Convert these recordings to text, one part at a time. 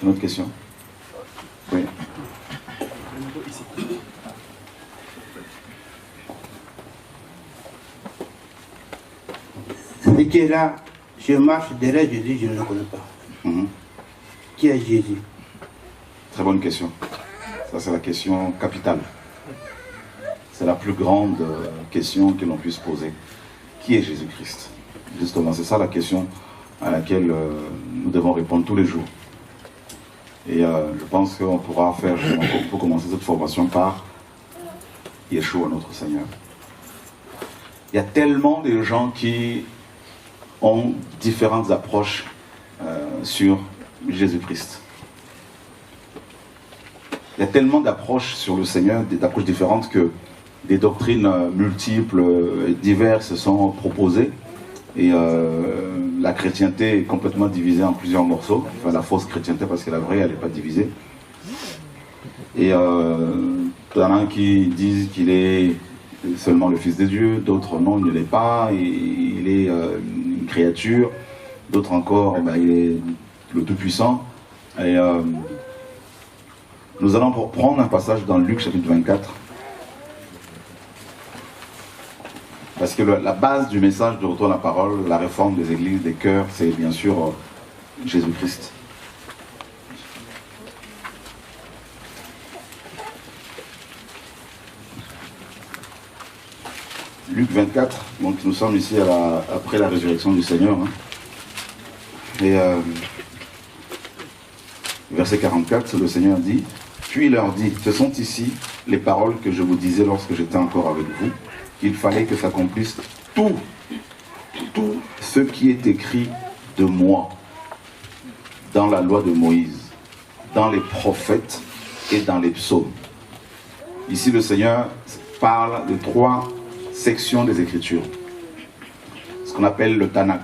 Une autre question? Oui. Celui qui est là, je marche derrière Jésus, je ne le connais pas. Qui est Jésus? Très bonne question. Ça, c'est la question capitale. C'est la plus grande question que l'on puisse poser. Qui est Jésus-Christ? Justement, c'est ça la question à laquelle nous devons répondre tous les jours. Et je pense qu'on pourra faire, on peut commencer cette formation par Yeshua, notre Seigneur. Il y a tellement de gens qui ont différentes approches sur Jésus-Christ. Il y a tellement d'approches sur le Seigneur, d'approches différentes, que des doctrines multiples, diverses sont proposées. Et la chrétienté est complètement divisée en plusieurs morceaux. Enfin, la fausse chrétienté, parce que la vraie, elle n'est pas divisée. Et il y en a qui disent qu'il est seulement le Fils de Dieu, d'autres non, il ne l'est pas, il est une créature, d'autres encore, il est le Tout-Puissant. Et nous allons prendre un passage dans Luc chapitre 24. Parce que la base du message de Retour à la parole, la réforme des églises, des cœurs, c'est bien sûr Jésus-Christ. Luc 24, donc nous sommes ici après la résurrection du Seigneur. Et verset 44, le Seigneur dit, « Puis il leur dit, ce sont ici les paroles que je vous disais lorsque j'étais encore avec vous, qu'il fallait que s'accomplisse tout ce qui est écrit de moi dans la loi de Moïse, dans les prophètes et dans les psaumes. » Ici, le Seigneur parle de 3 sections des Écritures, ce qu'on appelle le Tanakh.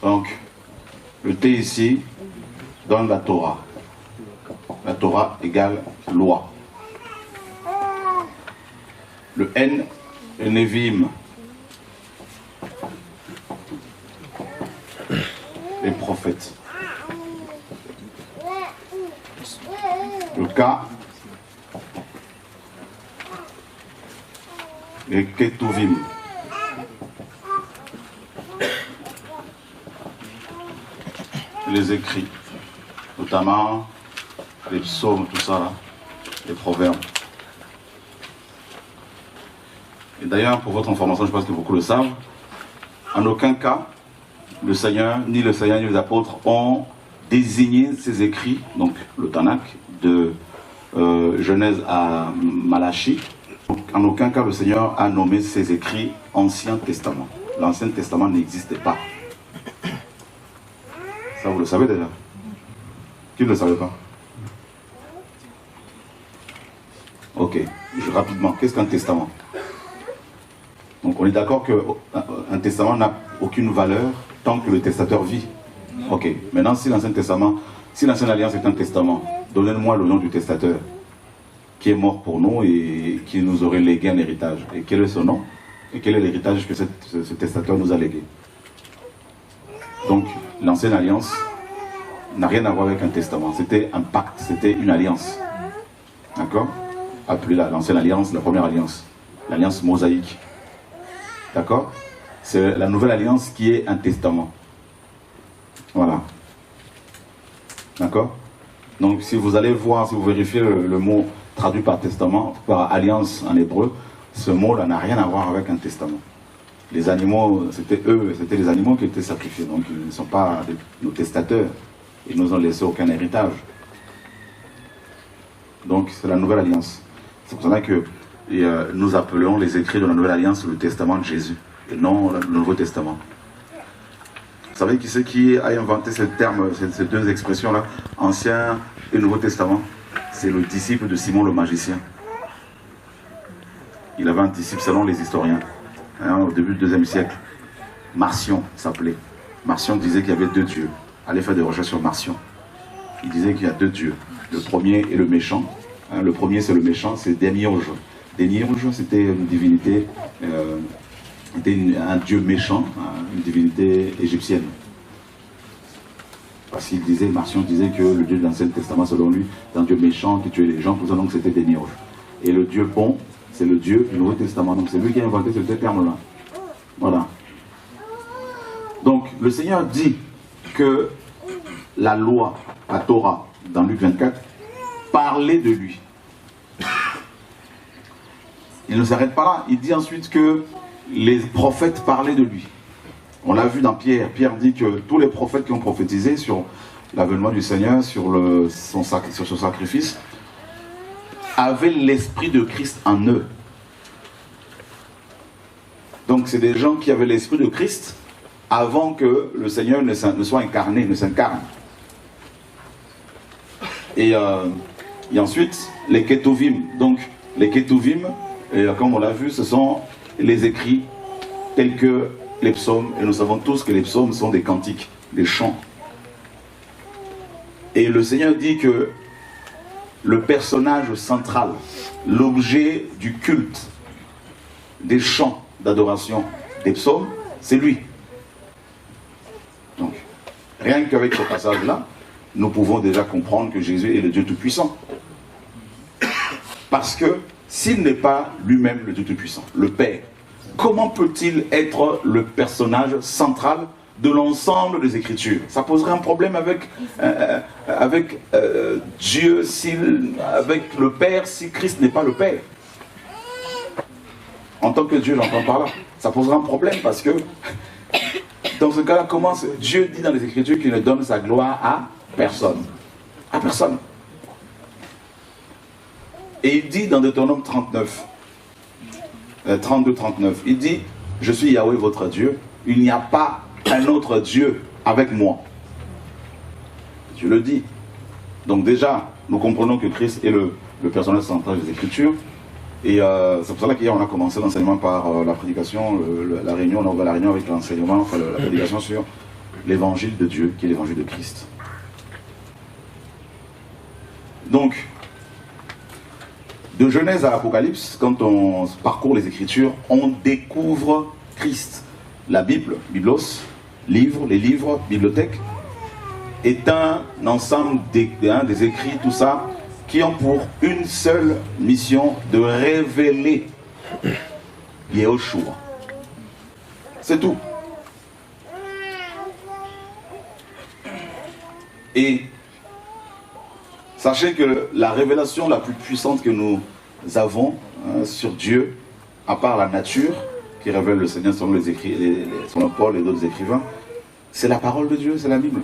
Donc, le T ici donne la Torah. La Torah égale loi. Le N, le Nevi'im. Les prophètes. Le K, les Ketuvim. Les écrits, notamment les psaumes, tout ça, là, les proverbes. Et d'ailleurs, pour votre information, je pense que beaucoup le savent, en aucun cas, le Seigneur, ni les apôtres ont désigné ces écrits, donc le Tanakh, de Genèse à Malachie. Donc, en aucun cas, le Seigneur a nommé ces écrits Ancien Testament. L'Ancien Testament n'existait pas. Ça, vous le savez déjà. Qui ne le savait pas? Ok, rapidement, qu'est-ce qu'un testament? Donc on est d'accord qu'un testament n'a aucune valeur tant que le testateur vit. Ok, maintenant si l'Ancien Testament, si l'Ancienne Alliance est un testament, donnez-moi le nom du testateur qui est mort pour nous et qui nous aurait légué un héritage. Et quel est son nom? Et quel est l'héritage que ce testateur nous a légué? Donc l'Ancienne Alliance n'a rien à voir avec un testament. C'était un pacte, c'était une alliance. D'accord? Appelez-la l'Ancienne Alliance, la première alliance. L'alliance mosaïque. D'accord? C'est la nouvelle alliance qui est un testament. Voilà. D'accord? Donc si vous allez voir, si vous vérifiez le mot traduit par testament, par alliance en hébreu, ce mot-là n'a rien à voir avec un testament. Les animaux, c'était les animaux qui étaient sacrifiés, donc ils ne sont pas nos testateurs. Ils ne nous ont laissé aucun héritage. Donc c'est la nouvelle alliance. C'est pour cela que nous appelons les écrits de la nouvelle alliance le testament de Jésus, et non le Nouveau Testament. Vous savez qui c'est qui a inventé ce terme, ces deux expressions-là, Ancien et Nouveau Testament? C'est le disciple de Simon le magicien. Il avait un disciple selon les historiens, au début du IIe siècle. Marcion s'appelait. Marcion disait qu'il y avait 2 dieux. Allez faire des recherches sur Marcion. Il disait qu'il y a 2 dieux. Le premier est le méchant. Le premier c'est le méchant, c'est Démiurge. Démiurge, c'était une divinité, c'était un dieu méchant, une divinité égyptienne. Parce qu'il disait, Marcion disait que le Dieu de l'Ancien Testament, selon lui, c'est un Dieu méchant qui tuait les gens, tout ça, donc c'était des miracles. Et le Dieu bon, c'est le Dieu du Nouveau Testament. Donc c'est lui qui a inventé ce terme-là. Voilà. Donc le Seigneur dit que la loi, la Torah, dans Luc 24, parlait de lui. Il ne s'arrête pas là. Il dit ensuite que les prophètes parlaient de lui. On l'a vu dans Pierre. Pierre dit que tous les prophètes qui ont prophétisé sur l'avènement du Seigneur, sur son sacrifice, avaient l'esprit de Christ en eux. Donc c'est des gens qui avaient l'esprit de Christ avant que le Seigneur ne soit incarné, ne s'incarne. Et ensuite, les Ketuvim. Donc les Ketuvim, comme on l'a vu, ce sont les écrits tels que les psaumes, et nous savons tous que les psaumes sont des cantiques, des chants. Et le Seigneur dit que le personnage central, l'objet du culte, des chants d'adoration, des psaumes, c'est lui. Donc, rien qu'avec ce passage-là, nous pouvons déjà comprendre que Jésus est le Dieu Tout-Puissant. Parce que s'il n'est pas lui-même le Dieu Tout-Puissant, le Père, comment peut-il être le personnage central de l'ensemble des Écritures? Ça poserait un problème avec Dieu, avec le Père, si Christ n'est pas le Père. En tant que Dieu, j'entends par là. Ça poserait un problème parce que, dans ce cas-là, comment Dieu dit dans les Écritures qu'il ne donne sa gloire à personne? À personne. Et il dit dans Deutéronome 32-39, il dit, je suis Yahweh votre Dieu, il n'y a pas un autre Dieu avec moi. Dieu le dit. Donc déjà, nous comprenons que Christ est le personnage central des Écritures. Et c'est pour cela qu'hier on a commencé l'enseignement par la prédication, la réunion, on a ouvert la réunion avec l'enseignement, enfin la prédication sur l'évangile de Dieu, qui est l'évangile de Christ. Donc, de Genèse à Apocalypse, quand on parcourt les Écritures, on découvre Christ. La Bible, Biblos, livre, les livres, bibliothèque, est un ensemble des écrits, tout ça, qui ont pour une seule mission de révéler Yehoshua. C'est tout. Et sachez que la révélation la plus puissante que nous avons sur Dieu, à part la nature, qui révèle le Seigneur selon les écrits, selon Paul et d'autres écrivains, c'est la parole de Dieu, c'est la Bible.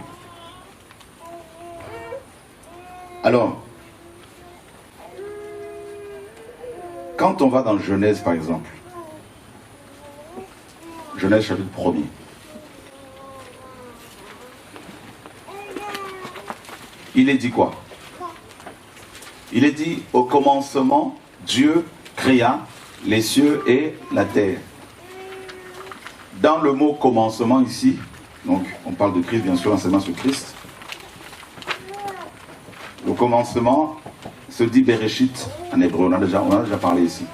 Alors, quand on va dans Genèse par exemple, Genèse chapitre 1er, il est dit quoi? Il est dit, au commencement, Dieu créa les cieux et la terre. Dans le mot commencement ici, donc on parle de Christ, bien sûr, l'enseignement sur Christ. Le commencement se dit Bereshit en hébreu, on a déjà parlé ici.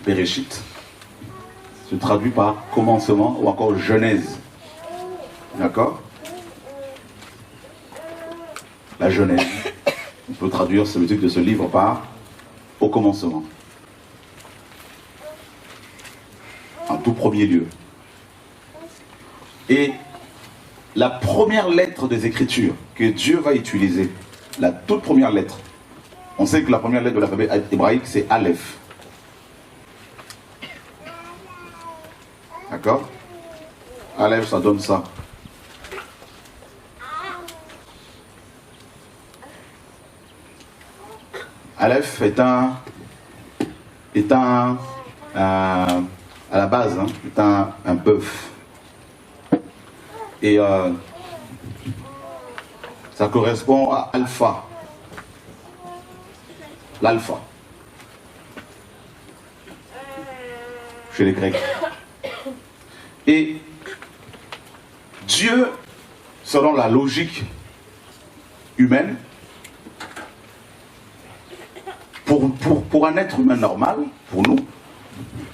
Bereshit se traduit par commencement ou encore Genèse. D'accord? La Genèse. On peut traduire le titre de ce livre par au commencement. En tout premier lieu. Et la première lettre des Écritures que Dieu va utiliser, la toute première lettre, on sait que la première lettre de l'alphabet hébraïque c'est Aleph. D'accord? Aleph, ça donne ça. Aleph est à la base, est un bœuf. Et ça correspond à alpha. L'alpha. Chez les Grecs. Et Dieu, selon la logique humaine, pour un être humain normal, pour nous,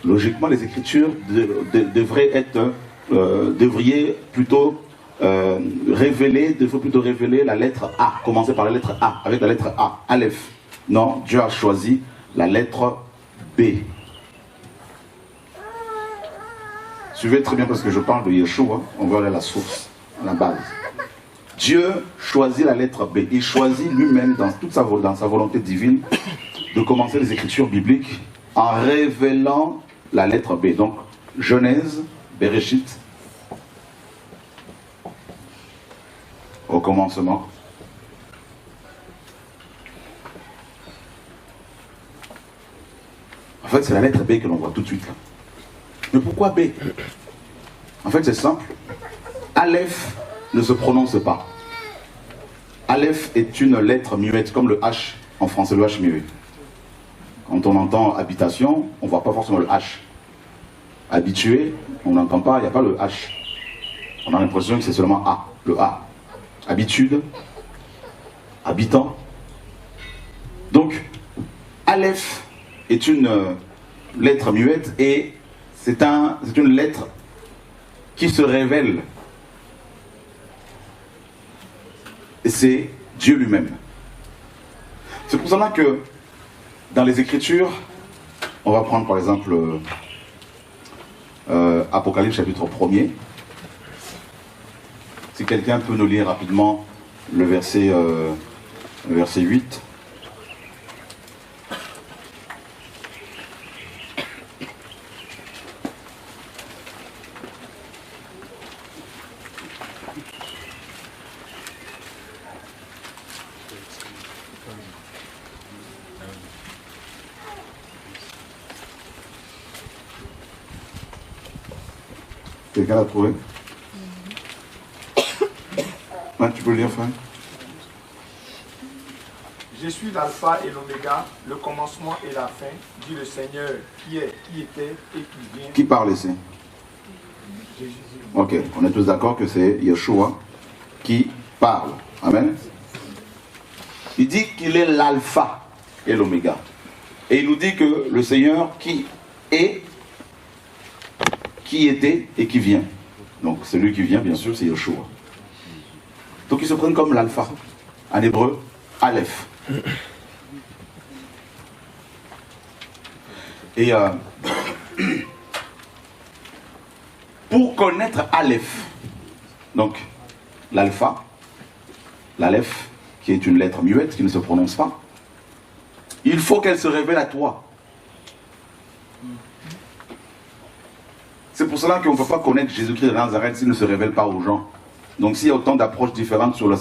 logiquement, les Écritures devraient plutôt révéler la lettre A, commencer par la lettre A, avec la lettre A, Aleph. Non, Dieu a choisi la lettre B. Suivez très bien parce que je parle de Yeshua, on va aller à la source, à la base. Dieu choisit la lettre B. Il choisit lui-même, dans sa volonté divine, de commencer les Écritures bibliques en révélant la lettre B. Donc, Genèse, Bereshit, au commencement. En fait, c'est la lettre B que l'on voit tout de suite là. Mais pourquoi B? En fait, c'est simple. Aleph ne se prononce pas. Aleph est une lettre muette, comme le H en français, le H muet. Quand on entend habitation, on ne voit pas forcément le H. Habitué, on n'entend pas, il n'y a pas le H. On a l'impression que c'est seulement A, le A. Habitude, habitant. Donc, Aleph est une lettre muette et c'est une lettre qui se révèle. Et c'est Dieu lui-même. C'est pour cela que dans les Écritures, on va prendre par exemple Apocalypse chapitre 1er. Si quelqu'un peut nous lire rapidement le verset 8. Quelqu'un l'a trouvé? Ouais, tu peux le lire, Franck? Je suis l'alpha et l'oméga, le commencement et la fin, dit le Seigneur, qui est, qui était et qui vient. Qui parle ici? Jésus. Ok, on est tous d'accord que c'est Yeshua qui parle. Amen. Il dit qu'il est l'alpha et l'oméga. Et il nous dit que le Seigneur qui est, qui était et qui vient. Donc celui qui vient, bien sûr, c'est Yeshua. Donc ils se prennent comme l'alpha. En hébreu, Aleph. Et pour connaître Aleph, donc l'alpha, l'Aleph, qui est une lettre muette, qui ne se prononce pas, il faut qu'elle se révèle à toi. C'est pour cela qu'on ne peut pas connaître Jésus-Christ de Nazareth s'il ne se révèle pas aux gens. Donc s'il y a autant d'approches différentes sur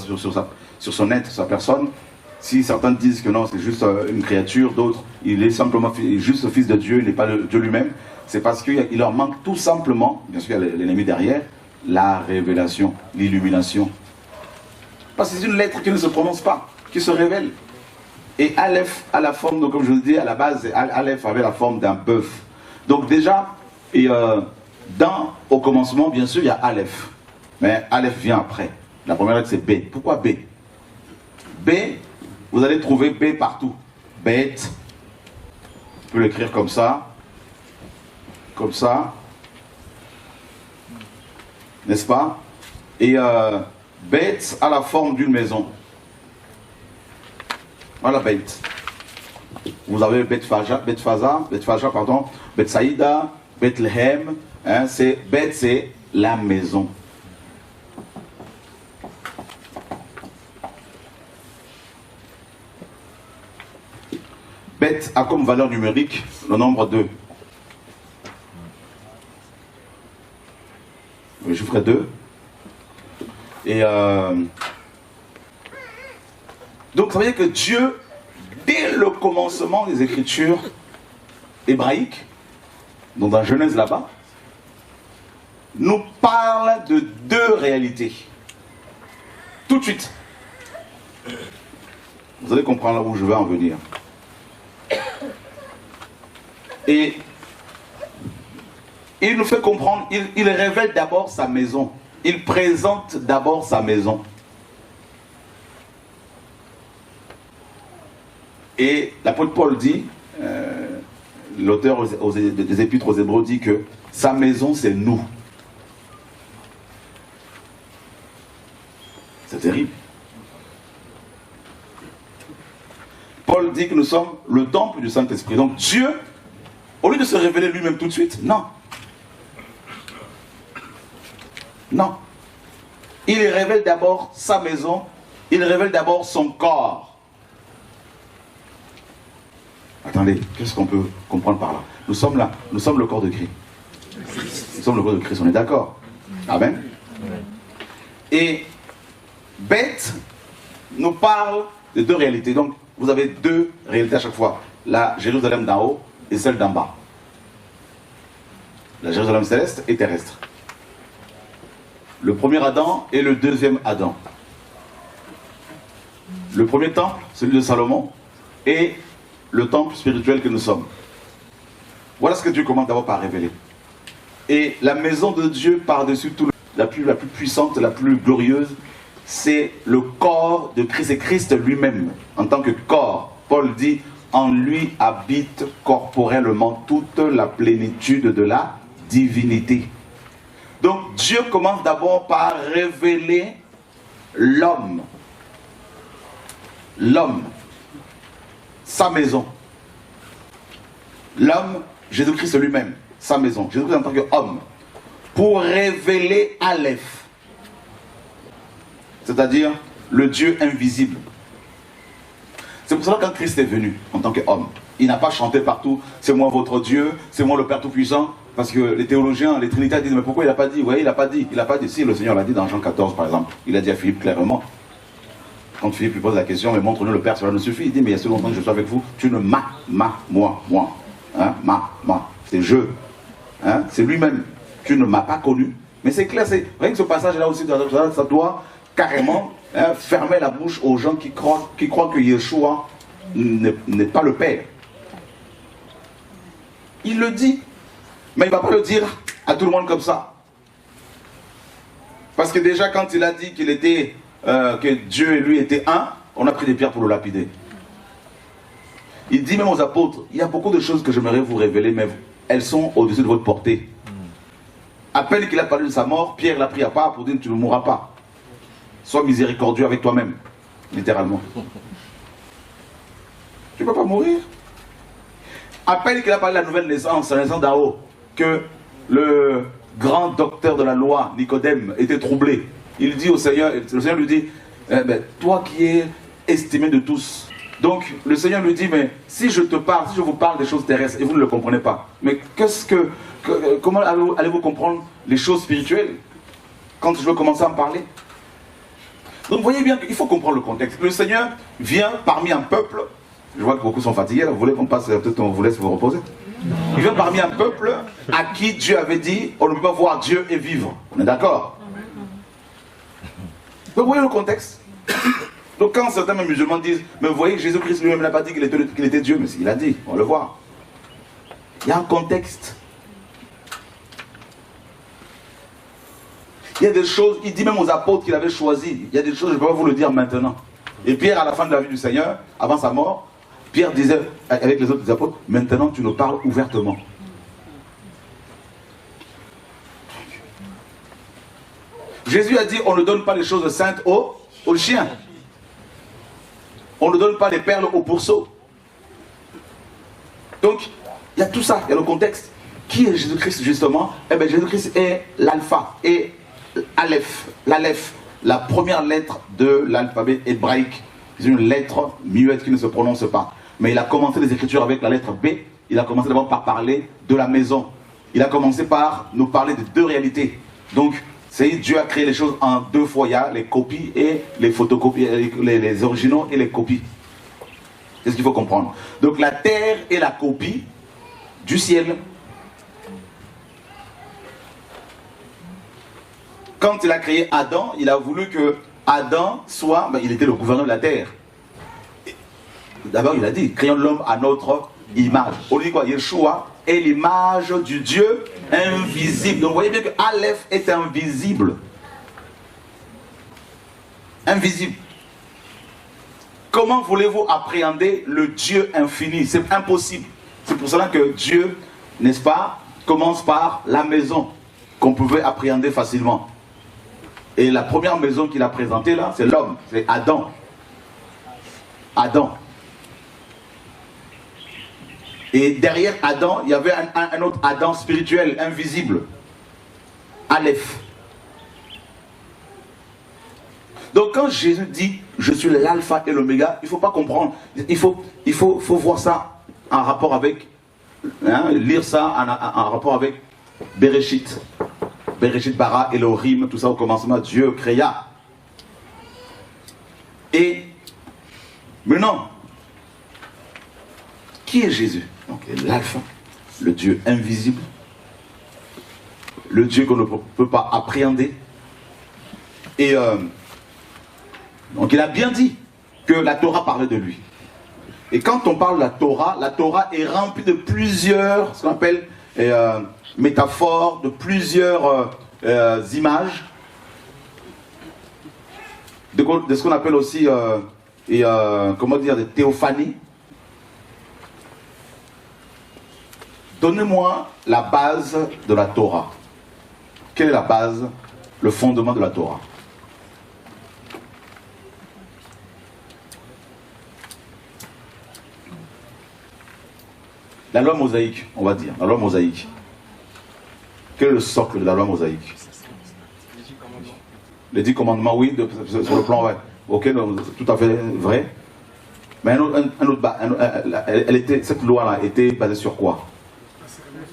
son être, sa personne, si certains disent que non, c'est juste une créature, d'autres, il est simplement juste le Fils de Dieu, il n'est pas Dieu lui-même, c'est parce qu'il leur manque tout simplement, bien sûr il y a l'ennemi derrière, la révélation, l'illumination. Parce que c'est une lettre qui ne se prononce pas, qui se révèle. Et Aleph a la forme, donc comme je vous dis, à la base, Aleph avait la forme d'un bœuf. Donc déjà, au commencement, bien sûr, il y a Aleph. Mais Aleph vient après. La première lettre, c'est B. Pourquoi B? B, vous allez trouver B partout. Bête. On peut l'écrire comme ça. Comme ça. N'est-ce pas? Et bête a la forme d'une maison. Voilà bête. Vous avez Bethfaja, Bethsaïda, Bethléem. Hein, Beth, c'est la maison. Beth a comme valeur numérique le nombre 2. Le chiffre 2. Et donc ça veut dire que Dieu, dès le commencement des Écritures hébraïques, donc dans Genèse là-bas, nous parle de deux réalités. Tout de suite. Vous allez comprendre là où je vais en venir. Et il nous fait comprendre, il révèle d'abord sa maison. Il présente d'abord sa maison. Et l'apôtre Paul dit, l'auteur des Épîtres aux Hébreux dit que sa maison, c'est nous. C'est terrible. Paul dit que nous sommes le temple du Saint-Esprit. Donc Dieu, au lieu de se révéler lui-même tout de suite, non. Non. Il révèle d'abord sa maison, il révèle d'abord son corps. Attendez, qu'est-ce qu'on peut comprendre par là? Nous sommes là, nous sommes le corps de Christ. Nous sommes le corps de Christ, on est d'accord? Amen. Et Beth nous parle de deux réalités. Donc, vous avez deux réalités à chaque fois. La Jérusalem d'en haut et celle d'en bas. La Jérusalem céleste et terrestre. Le premier Adam et le deuxième Adam. Le premier temple, celui de Salomon, et le temple spirituel que nous sommes. Voilà ce que Dieu commence d'abord par révéler. Et la maison de Dieu par-dessus tout, la plus puissante, la plus glorieuse, c'est le corps de Christ. C'est Christ lui-même, en tant que corps. Paul dit, en lui habite corporellement toute la plénitude de la divinité. Donc Dieu commence d'abord par révéler l'homme. L'homme. Sa maison. L'homme, Jésus-Christ lui-même, sa maison. Jésus-Christ en tant qu'homme. Pour révéler Aleph. C'est-à-dire le Dieu invisible. C'est pour cela que quand Christ est venu en tant qu'homme, il n'a pas chanté partout, c'est moi votre Dieu, c'est moi le Père Tout-Puissant, parce que les théologiens, les trinitaires disent, mais pourquoi il n'a pas dit? Vous voyez, il n'a pas dit. Il n'a pas dit. Si, le Seigneur l'a dit dans Jean 14, par exemple. Il a dit à Philippe clairement. Quand Philippe lui pose la question, mais montre-nous le Père, cela ne suffit. Il dit, mais il y a si longtemps que je suis avec vous, tu ne moi. Hein, c'est je. Hein, c'est lui-même. Tu ne m'as pas connu. Mais c'est clair, rien que ce passage-là aussi, ça doit carrément fermer la bouche aux gens qui croient que Yeshua n'est pas le Père. Il le dit. Mais il ne va pas le dire à tout le monde comme ça. Parce que déjà, quand il a dit qu'il était, que Dieu et lui étaient un, on a pris des pierres pour le lapider. Il dit même aux apôtres, il y a beaucoup de choses que j'aimerais vous révéler, mais elles sont au-dessus de votre portée. À peine qu'il a parlé de sa mort, Pierre l'a pris à part pour dire, tu ne mourras pas. Sois miséricordieux avec toi-même, littéralement. Tu ne peux pas mourir. À peine qu'il a parlé de la nouvelle naissance, la naissance d'en haut, que le grand docteur de la loi, Nicodème, était troublé. Il dit au Seigneur, le Seigneur lui dit, toi qui es estimé de tous. Donc le Seigneur lui dit, mais si je te parle, si je vous parle des choses terrestres et vous ne le comprenez pas, mais comment allez-vous comprendre les choses spirituelles quand je veux commencer à en parler? Donc vous voyez bien qu'il faut comprendre le contexte. Le Seigneur vient parmi un peuple, je vois que beaucoup sont fatigués, vous voulez qu'on passe, peut-être on vous laisse vous reposer. Il vient parmi un peuple à qui Dieu avait dit, on ne peut pas voir Dieu et vivre. On est d'accord? Donc vous voyez le contexte. Donc quand certains musulmans disent, mais vous voyez, Jésus-Christ lui-même n'a pas dit qu'il était Dieu, mais il a dit, on le voit. Il y a un contexte. Il y a des choses, il dit même aux apôtres qu'il avait choisis, il y a des choses, je ne peux pas vous le dire maintenant. Et Pierre, à la fin de la vie du Seigneur, avant sa mort, Pierre disait avec les autres apôtres, maintenant tu nous parles ouvertement. Jésus a dit, on ne donne pas les choses saintes aux chiens. On ne donne pas les perles aux pourceaux. Donc, il y a tout ça, il y a le contexte. Qui est Jésus-Christ justement? Eh bien, Jésus-Christ est l'alpha et l'Aleph, la première lettre de l'alphabet hébraïque. C'est une lettre muette qui ne se prononce pas. Mais il a commencé les Écritures avec la lettre B. Il a commencé d'abord par parler de la maison. Il a commencé par nous parler de deux réalités. Donc, Dieu a créé les choses en deux fois. Il y a les copies et les photocopies, les originaux et les copies. C'est ce qu'il faut comprendre. Donc la terre est la copie du ciel. Quand il a créé Adam, il a voulu que Adam soit, il était le gouverneur de la terre. D'abord il a dit, créons l'homme à notre image. On dit quoi? Yeshua est l'image du Dieu invisible. Donc vous voyez bien que Aleph est invisible. Invisible. Comment voulez-vous appréhender le Dieu infini? C'est impossible. C'est pour cela que Dieu, n'est-ce pas, commence par la maison qu'on pouvait appréhender facilement. Et la première maison qu'il a présentée là, c'est l'homme, c'est Adam. Adam. Et derrière Adam, il y avait un autre Adam spirituel, invisible. Aleph. Donc quand Jésus dit « Je suis l'alpha et l'oméga », il ne faut pas comprendre. Il faut voir ça en rapport avec, lire ça en rapport avec Bereshit. Bereshit bara, Elohim, tout ça au commencement, Dieu créa. Et maintenant, qui est Jésus? Donc l'alpha, le Dieu invisible, le Dieu qu'on ne peut pas appréhender. Et donc il a bien dit que la Torah parlait de lui. Et quand on parle de la Torah est remplie de plusieurs, ce qu'on appelle métaphores, de plusieurs images, de ce qu'on appelle aussi, comment dire, des théophanies. Donnez-moi la base de la Torah. Quelle est la base, le fondement de la Torah? La loi mosaïque, on va dire, la loi mosaïque. Quel est le socle de la loi mosaïque? Les 10 commandements, oui, sur le plan, ouais. Ok, tout à fait vrai. Mais cette loi-là était basée sur quoi?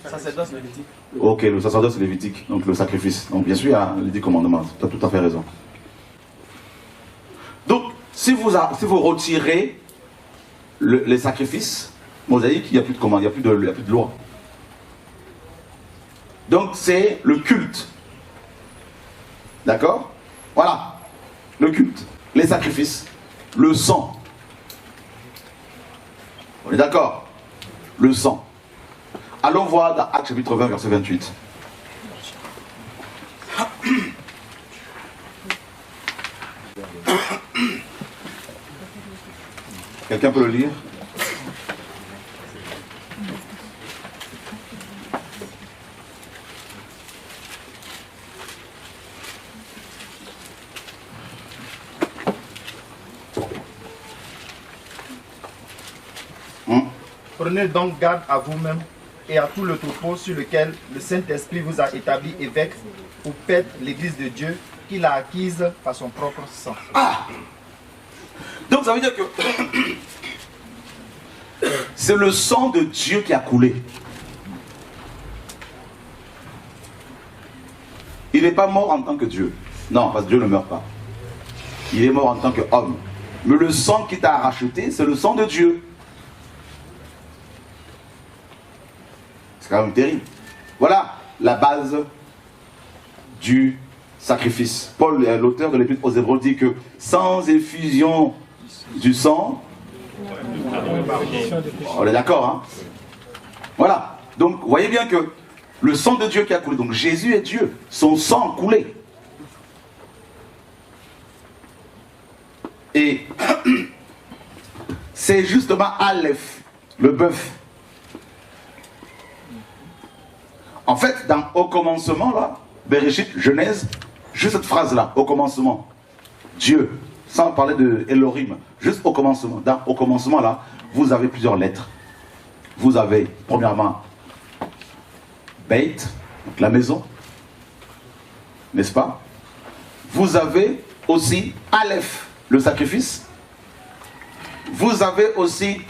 Sacerdoce lévitique. Ok, le sacerdoce lévitique, donc le sacrifice. Donc bien sûr, il y a les 10 commandements, tu as tout à fait raison. Donc, si vous retirez les sacrifices mosaïques, il n'y a plus de commandements, il n'y a plus de loi. Donc c'est le culte. D'accord? Voilà. Le culte, les sacrifices, le sang. On est d'accord? Le sang. Allons voir dans Actes chapitre 20, verset 28. Quelqu'un peut le lire? Prenez donc garde à vous-même et à tout le troupeau sur lequel le Saint-Esprit vous a établi évêque pour paître l'église de Dieu qu'il a acquise par son propre sang. Ah! Donc ça veut dire que c'est le sang de Dieu qui a coulé. Il n'est pas mort en tant que Dieu. Non, parce que Dieu ne meurt pas. Il est mort en tant qu'homme. Mais le sang qui t'a racheté, c'est le sang de Dieu. C'est quand même terrible. Voilà la base du sacrifice. Paul, l'auteur de l'Épître aux Hébreux, dit que sans effusion du sang, on est d'accord, hein? Voilà. Donc, vous voyez bien que le sang de Dieu qui a coulé, donc Jésus est Dieu, son sang a coulé. Et c'est justement Aleph, le bœuf. En fait, au commencement, là, Bereshit, Genèse, juste cette phrase-là, au commencement, Dieu, sans parler de Elohim, juste au commencement, au commencement, là, vous avez plusieurs lettres. Vous avez, premièrement, Beit, donc la maison, n'est-ce pas? Vous avez aussi Aleph, le sacrifice. Vous avez aussi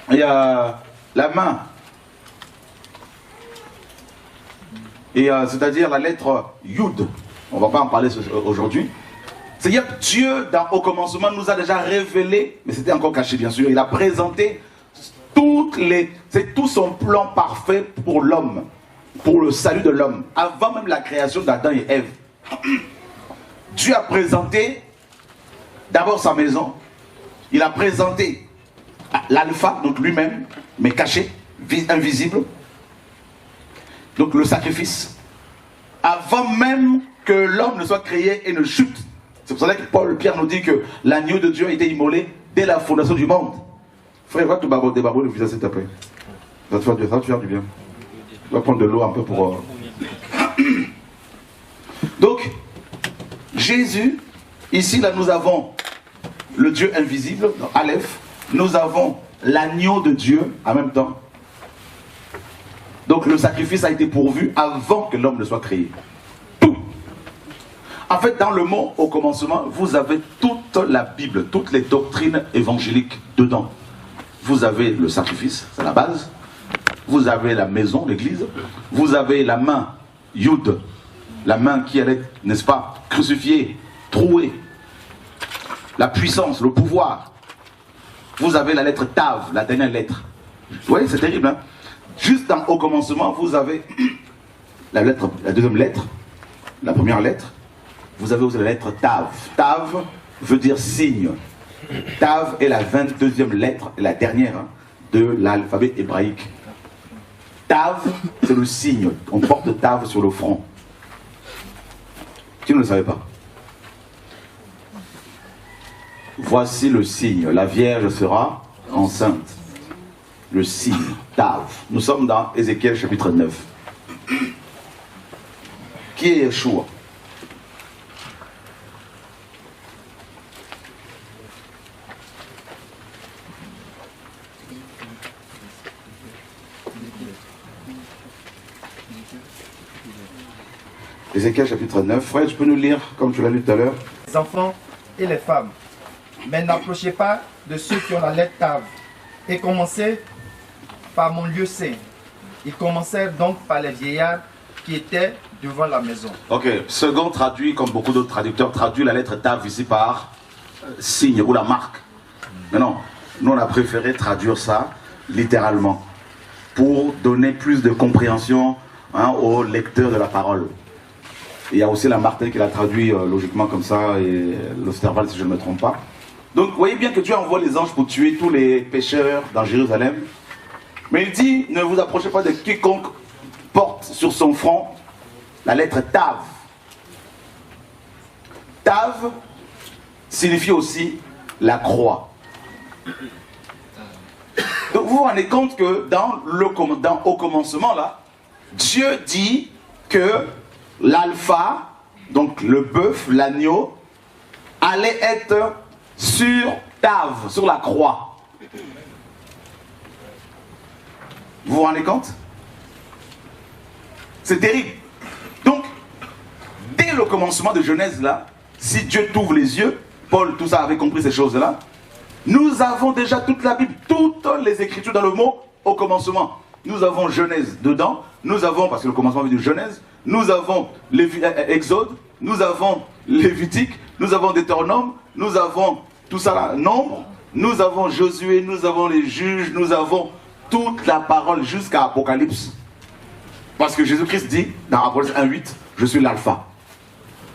la main. Et c'est-à-dire la lettre Yud. On ne va pas en parler aujourd'hui. C'est-à-dire que Dieu, au commencement, nous a déjà révélé, mais c'était encore caché bien sûr, il a présenté c'est tout son plan parfait pour l'homme, pour le salut de l'homme, avant même la création d'Adam et Ève. Dieu a présenté d'abord sa maison, il a présenté l'alpha, donc lui-même, mais caché, invisible. Donc le sacrifice. Avant même que l'homme ne soit créé et ne chute. C'est pour ça que Pierre nous dit que l'agneau de Dieu a été immolé dès la fondation du monde. Frère, va te baboter, le visage s'il te plaît. Ça te faire du bien. Tu vas prendre de l'eau un peu pour... Donc, Jésus, ici, là, nous avons le Dieu invisible, Aleph. Nous avons l'agneau de Dieu en même temps. Donc, le sacrifice a été pourvu avant que l'homme ne soit créé. Tout. En fait, dans le mot au commencement, vous avez toute la Bible, toutes les doctrines évangéliques dedans. Vous avez le sacrifice, c'est la base. Vous avez la maison, l'église. Vous avez la main, Yud, la main qui allait, n'est-ce pas, crucifiée, trouée. La puissance, le pouvoir. Vous avez la lettre Tav, la dernière lettre. Vous voyez, c'est terrible, hein? Juste au commencement, vous avez la deuxième lettre, la première lettre. Vous avez aussi la lettre Tav. Tav veut dire signe. Tav est la 22e lettre, la dernière, hein, de l'alphabet hébraïque. Tav, c'est le signe. On porte Tav sur le front. Qui ne le savait pas? Voici le signe. La Vierge sera enceinte. Le signe, Tav. Nous sommes dans Ézéchiel chapitre 9. Qui est Yeshua? Ézéchiel chapitre 9. Frère, tu peux nous lire comme tu l'as lu tout à l'heure? Les enfants et les femmes. Mais n'approchez pas de ceux qui ont la lettre Tav. Et commencez par mon lieu saint. Ils commencèrent donc par les vieillards qui étaient devant la maison. Ok, second traduit, comme beaucoup d'autres traducteurs, traduit la lettre Tav ici par signe ou la marque. Mais non, nous on a préféré traduire ça littéralement pour donner plus de compréhension, hein, aux lecteurs de la parole. Il y a aussi la Martin qui l'a traduit logiquement comme ça, et l'Osterval si je ne me trompe pas. Donc vous voyez bien que Dieu envoie les anges pour tuer tous les pécheurs dans Jérusalem. Mais il dit, ne vous approchez pas de quiconque porte sur son front la lettre Tav. Tav signifie aussi la croix. Donc vous vous rendez compte que au commencement là, Dieu dit que l'alpha, donc le bœuf, l'agneau, allait être sur Tav, sur la croix. Vous vous rendez compte? C'est terrible. Donc, dès le commencement de Genèse là, si Dieu t'ouvre les yeux, Paul, tout ça avait compris ces choses-là, nous avons déjà toute la Bible, toutes les Écritures dans le mot au commencement. Nous avons Genèse dedans, nous avons, parce que le commencement veut dire Genèse, nous avons Exode, nous avons Lévitique, nous avons Deutéronome, nous avons tout ça là, Nombre, nous avons Josué, nous avons les juges, nous avons toute la parole jusqu'à Apocalypse. Parce que Jésus-Christ dit dans Apocalypse 1:8, je suis l'alpha.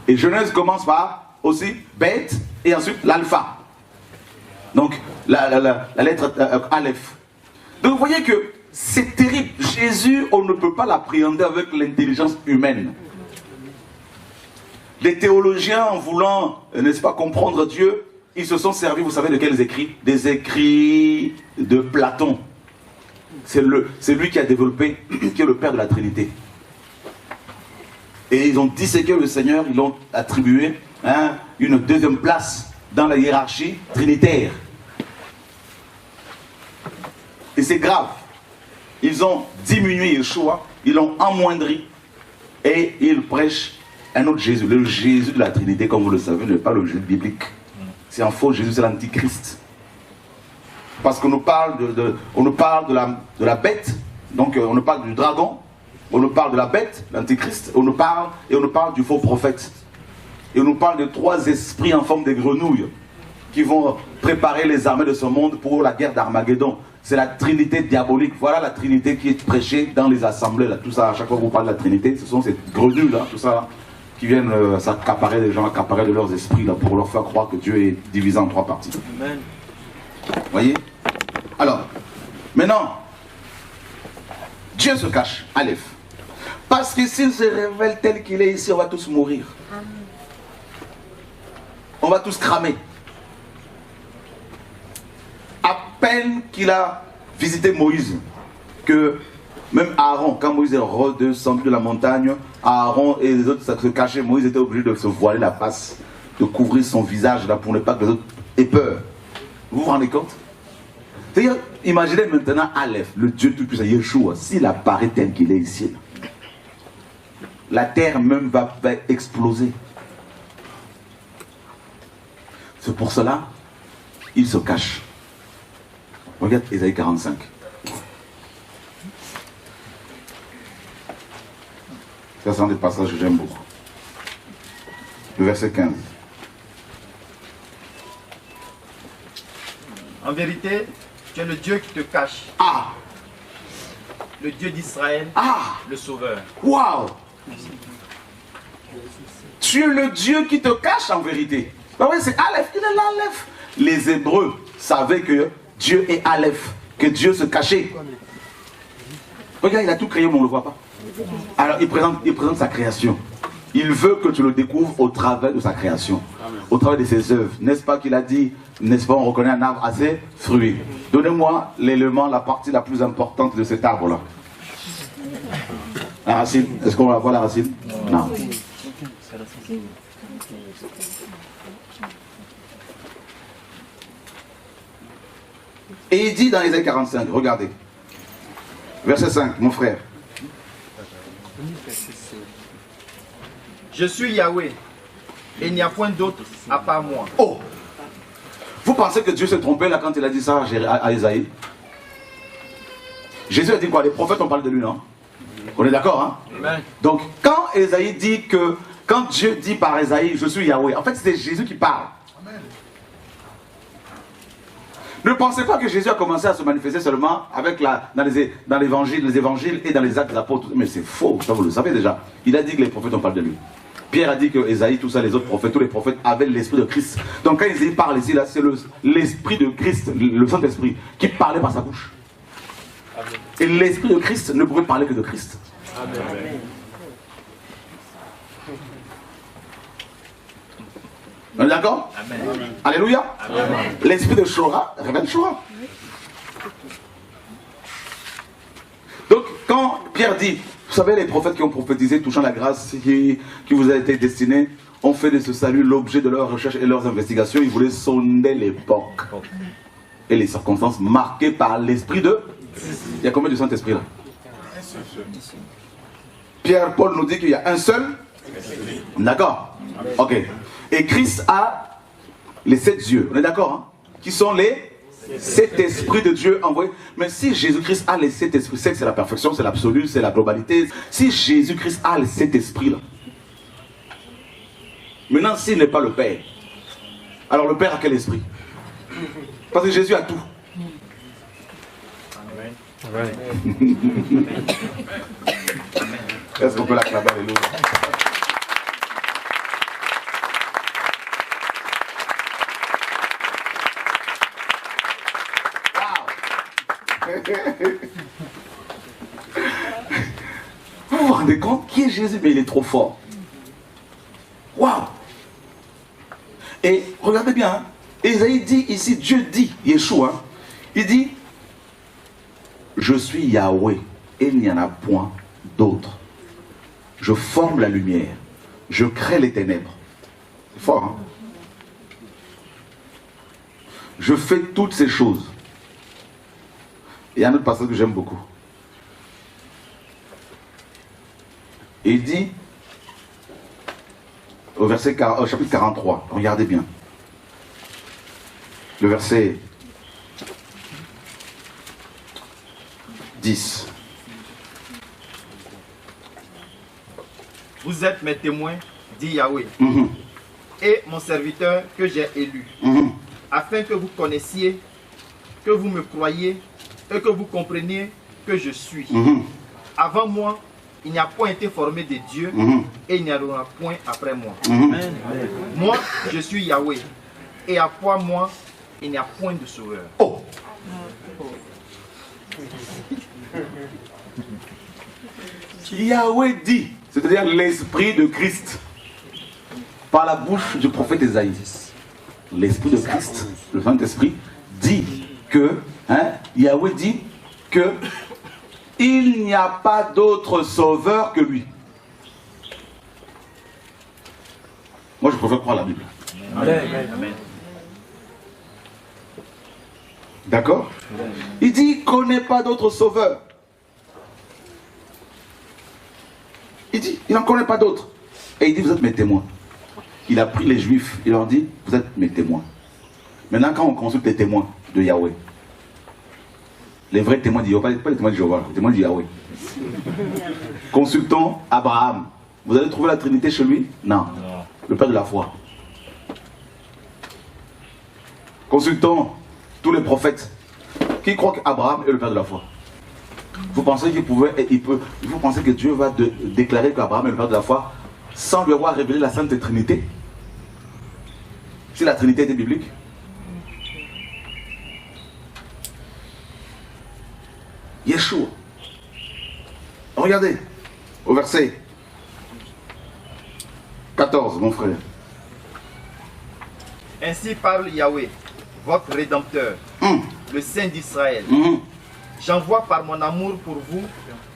Et Genèse commence par aussi bête et ensuite l'alpha. Donc la lettre Aleph. Donc vous voyez que c'est terrible. Jésus, on ne peut pas l'appréhender avec l'intelligence humaine. Les théologiens, en voulant, n'est-ce pas, comprendre Dieu, ils se sont servis, vous savez de quels écrits? Des écrits de Platon. C'est lui qui a développé, qui est le Père de la Trinité. Et ils ont disséqué le Seigneur, ils l'ont attribué, hein, une deuxième place dans la hiérarchie trinitaire. Et c'est grave. Ils ont diminué Yeshua, ils l'ont amoindri, et ils prêchent un autre Jésus. Le Jésus de la Trinité, comme vous le savez, n'est pas le Jésus biblique. C'est un faux Jésus, c'est l'Antichrist. Parce qu'on nous parle on nous parle de la bête, donc on nous parle du dragon, on nous parle de la bête, l'Antichrist, on nous parle du faux prophète. Et on nous parle de 3 esprits en forme de grenouilles qui vont préparer les armées de ce monde pour la guerre d'Armageddon. C'est la Trinité diabolique. Voilà la Trinité qui est prêchée dans les assemblées. Là. Tout ça, à chaque fois que vous parlez de la Trinité, ce sont ces grenouilles là, tout ça là, qui viennent s'accaparer des gens, accaparer de leurs esprits là, pour leur faire croire que Dieu est divisé en 3 parties. Amen. Vous voyez? Alors, maintenant, Dieu se cache, Aleph. Parce que s'il se révèle tel qu'il est ici, on va tous mourir. On va tous cramer. À peine qu'il a visité Moïse, que même Aaron, quand Moïse est redescendu de la montagne, Aaron et les autres se cachaient, Moïse était obligé de se voiler la face, de couvrir son visage là pour ne pas que les autres aient peur. Vous vous rendez compte? C'est-à-dire, imaginez maintenant Aleph, le Dieu tout-puissant, Yeshua, s'il apparaît tel qu'il est ici, la terre même va exploser. C'est pour cela, il se cache. Regarde Ésaïe 45. Ça, c'est un des passages que j'aime beaucoup. Le verset 15. En vérité, tu es le Dieu qui te cache. Ah! Le Dieu d'Israël, le Sauveur. Waouh! Tu es le Dieu qui te cache en vérité. Ben oui, c'est Aleph, il est là, Aleph. Les Hébreux savaient que Dieu est Aleph, que Dieu se cachait. Regarde, il a tout créé, mais on ne le voit pas. Alors il présente sa création. Il veut que tu le découvres au travers de sa création, au travers de ses œuvres. N'est-ce pas qu'il a dit, n'est-ce pas, on reconnaît un arbre à ses fruits. Donnez-moi l'élément, la partie la plus importante de cet arbre-là. La racine. Est-ce qu'on va voir la racine? Non. Et il dit dans Ésaïe 45, regardez. Verset 5, mon frère. Je suis Yahweh, et il n'y a point d'autre à part moi. Oh! Vous pensez que Dieu s'est trompé là quand il a dit ça à Ésaïe? Jésus a dit quoi? Les prophètes ont parlé de lui, non? On est d'accord, hein? Amen. Donc, quand Ésaïe dit que, quand Dieu dit par Ésaïe, je suis Yahweh, en fait c'est Jésus qui parle. Amen. Ne pensez pas que Jésus a commencé à se manifester seulement avec dans les évangiles et dans les actes des apôtres. Mais c'est faux, ça vous le savez déjà. Il a dit que les prophètes ont parlé de lui. Pierre a dit que Ésaïe, tout ça, les autres prophètes, tous les prophètes avaient l'esprit de Christ. Donc quand Ésaïe parle ici, là, c'est l'esprit de Christ, le Saint-Esprit, qui parlait par sa bouche. Amen. Et l'esprit de Christ ne pouvait parler que de Christ. Amen. On est d'accord? Alléluia. L'esprit de Shora révèle Shora. Donc quand Pierre dit, vous savez, les prophètes qui ont prophétisé touchant la grâce qui vous a été destinée, ont fait de ce salut l'objet de leurs recherches et leurs investigations. Ils voulaient sonder l'époque et les circonstances marquées par l'esprit de... Il y a combien de Saint-Esprit là? Pierre, Paul nous dit qu'il y a un seul. D'accord? Ok. Et Christ a les 7 yeux. On est d'accord, hein? Qui sont les 7 esprits de Dieu envoyés. Mais si Jésus-Christ a les 7 esprits, 7 c'est la perfection, c'est l'absolu, c'est la globalité. Si Jésus-Christ a les 7 esprits là, maintenant s'il n'est pas le Père, alors le Père a quel esprit? Parce que Jésus a tout. Amen. Est-ce qu'on peut l'acclamer? Alléluia. Vous vous rendez compte qui est Jésus? Mais il est trop fort. Waouh! Et regardez bien, hein? Ésaïe dit ici, Dieu dit, Yeshua, hein? Il dit, je suis Yahweh et il n'y en a point d'autre. Je forme la lumière, je crée les ténèbres. C'est fort, hein? Je fais toutes ces choses. Il y a un autre passage que j'aime beaucoup. Il dit, au chapitre 43, regardez bien. Le verset 10. Vous êtes mes témoins, dit Yahweh, et mon serviteur que j'ai élu, afin que vous connaissiez, que vous me croyiez, et que vous compreniez que je suis. Avant moi, il n'y a point été formé de Dieu, et il n'y en aura point après moi. Moi, je suis Yahweh, et après moi, il n'y a point de sauveur. Oh! Yahweh dit, c'est-à-dire l'esprit de Christ, par la bouche du prophète Ésaïe. L'esprit de Christ, le Saint-Esprit, dit que, Yahweh dit que il n'y a pas d'autre sauveur que lui. Moi, je préfère croire la Bible. Amen. D'accord? Il dit, il ne connaît pas d'autre sauveur. Il dit, il n'en connaît pas d'autre. Et il dit, vous êtes mes témoins. Il a pris les Juifs, il leur dit, vous êtes mes témoins. Maintenant, quand on consulte les témoins de Yahweh, les vrais témoins de Yahweh, pas les témoins de Jéhovah, les témoins de Yahweh. Consultons Abraham. Vous allez trouver la Trinité chez lui? Non. Le Père de la foi. Consultons tous les prophètes. Qui croient qu'Abraham est le Père de la foi? Vous pensez vous pensez que Dieu va déclarer qu'Abraham est le Père de la foi sans lui avoir révélé la Sainte Trinité? Si la Trinité était biblique? Yeshua. Regardez, au verset 14, mon frère. Ainsi parle Yahweh, votre Rédempteur, le Saint d'Israël. J'envoie par mon amour pour vous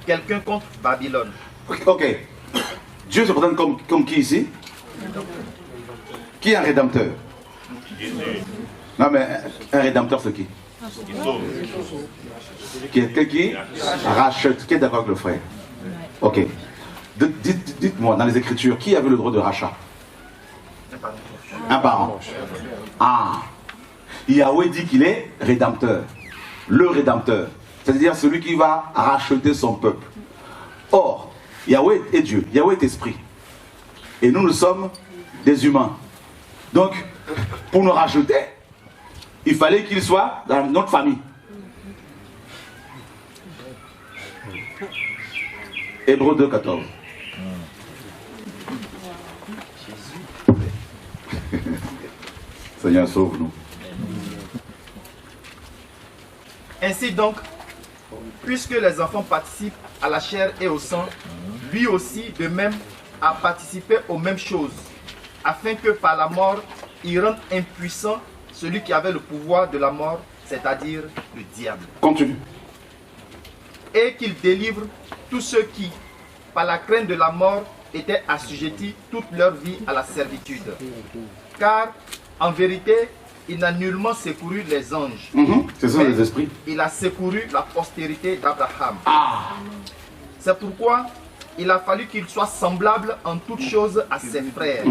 quelqu'un contre Babylone. Ok. Dieu se présente comme qui ici? Qui est un rédempteur? Non mais un rédempteur c'est qui? Quelqu'un qui rachète. Qui est d'accord avec le frère? Ok. Dites-moi, dans les Écritures, qui avait le droit de rachat? Un parent. Ah. Yahweh dit qu'il est rédempteur. Le rédempteur. C'est-à-dire celui qui va racheter son peuple. Or, Yahweh est Dieu. Yahweh est esprit. Et nous, nous sommes des humains. Donc, pour nous racheter, il fallait qu'il soit dans notre famille. Hébreux 2, 14. Seigneur, sauve-nous. Ainsi donc, puisque les enfants participent à la chair et au sang, lui aussi de même a participé aux mêmes choses, afin que par la mort, il rende impuissant celui qui avait le pouvoir de la mort, c'est-à-dire le diable. Continue. Et qu'il délivre tous ceux qui, par la crainte de la mort, étaient assujettis toute leur vie à la servitude. Car, en vérité, il n'a nullement secouru les anges. C'est ça les esprits. Il a secouru la postérité d'Abraham. Ah. C'est pourquoi il a fallu qu'il soit semblable en toutes choses à ses frères,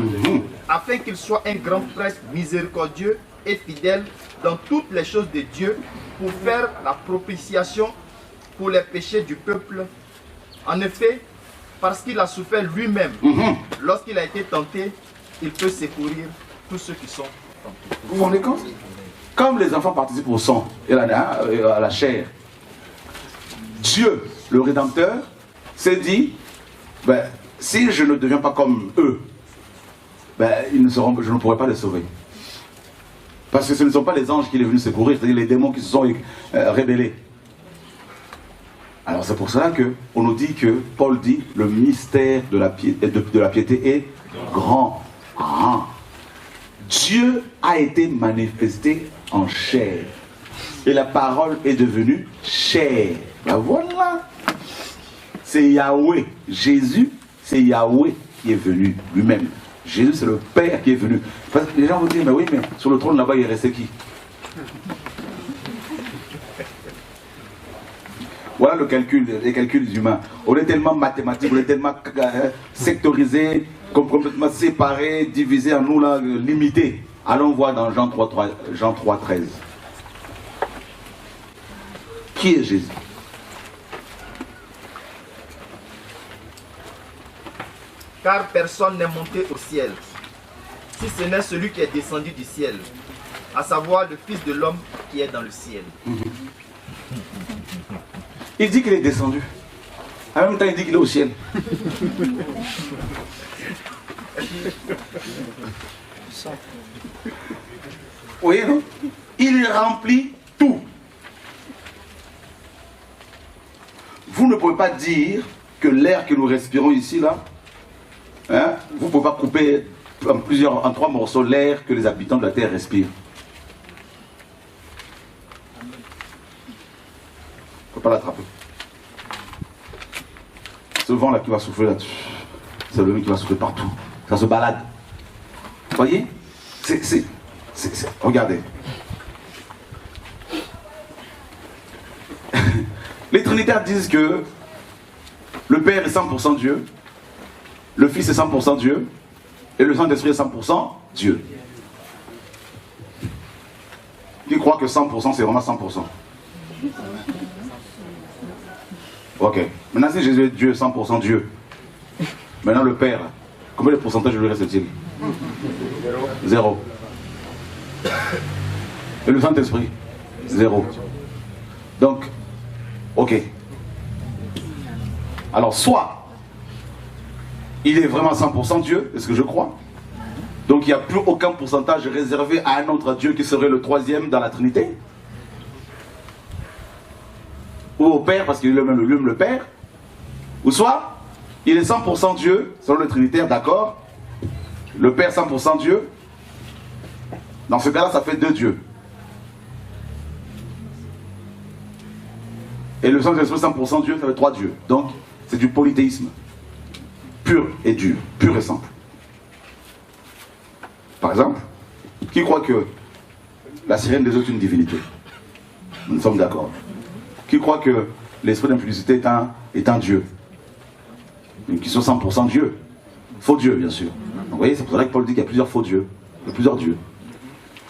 afin qu'il soit un grand prêtre miséricordieux et fidèle dans toutes les choses de Dieu, pour faire la propitiation pour les péchés du peuple. En effet, parce qu'il a souffert lui-même, lorsqu'il a été tenté, il peut secourir tous ceux qui sont tentés. Vous vous rendez compte? Comme les enfants participent au sang et à la chair, Dieu, le Rédempteur, s'est dit, ben, si je ne deviens pas comme eux, ben, je ne pourrai pas les sauver. Parce que ce ne sont pas les anges qui sont venus secourir, c'est-à-dire les démons qui se sont rébellés. Alors c'est pour cela qu'on nous dit que, Paul dit, le mystère de la piété est grand. Ah. Dieu a été manifesté en chair. Et la parole est devenue chair. Ben voilà. C'est Yahweh. Jésus, c'est Yahweh qui est venu lui-même. Jésus, c'est le Père qui est venu. Parce que les gens vont dire, mais oui, mais sur le trône là-bas, il est resté qui? Voilà les calculs humains. On est tellement mathématiques, on est tellement sectorisés, complètement séparés, divisés en nous, là, limités. Allons voir dans Jean 3, 13. Qui est Jésus? Car personne n'est monté au ciel, si ce n'est celui qui est descendu du ciel, à savoir le Fils de l'homme qui est dans le ciel. Il dit qu'il est descendu. En même temps, il dit qu'il est au ciel. Vous voyez, non? Il remplit tout. Vous ne pouvez pas dire que l'air que nous respirons ici, là, hein, vous ne pouvez pas couper en 3 morceaux l'air que les habitants de la terre respirent. Vous ne pouvez pas l'attraper. ce vent là qui va souffler là, c'est le vent qui va souffler partout. Ça se balade. Vous voyez? Regardez. Les trinitaires disent que le Père est 100% Dieu, le Fils est 100% Dieu, et le Saint-Esprit est 100% Dieu. Qui croit que 100% c'est vraiment 100%? Ok. Maintenant si Jésus est Dieu, 100% Dieu, maintenant le Père, combien de pourcentage lui reste-t-il? Zéro. Et le Saint-Esprit? Zéro. Donc, ok. Alors, soit, il est vraiment 100% Dieu, est ce que je crois. Donc, il n'y a plus aucun pourcentage réservé à un autre Dieu qui serait le troisième dans la Trinité. Ou au Père, parce qu'il est lui-même le Père. Ou soit, il est 100% Dieu, selon le Trinitaire, d'accord. Le Père 100% Dieu. Dans ce cas-là, ça fait deux dieux. Et le Saint-Esprit 100% Dieu, ça fait trois dieux. Donc, c'est du polythéisme. Pur et dur. Pur et simple. Par exemple, qui croit que la sirène des eaux est une divinité? Nous sommes d'accord. Qui croit que l'esprit d'impudicité est un dieu? Qui sont 100% Dieu. Faux Dieu, bien sûr. Donc, vous voyez, c'est pour ça que Paul dit qu'il y a plusieurs faux dieux. Il y a plusieurs dieux.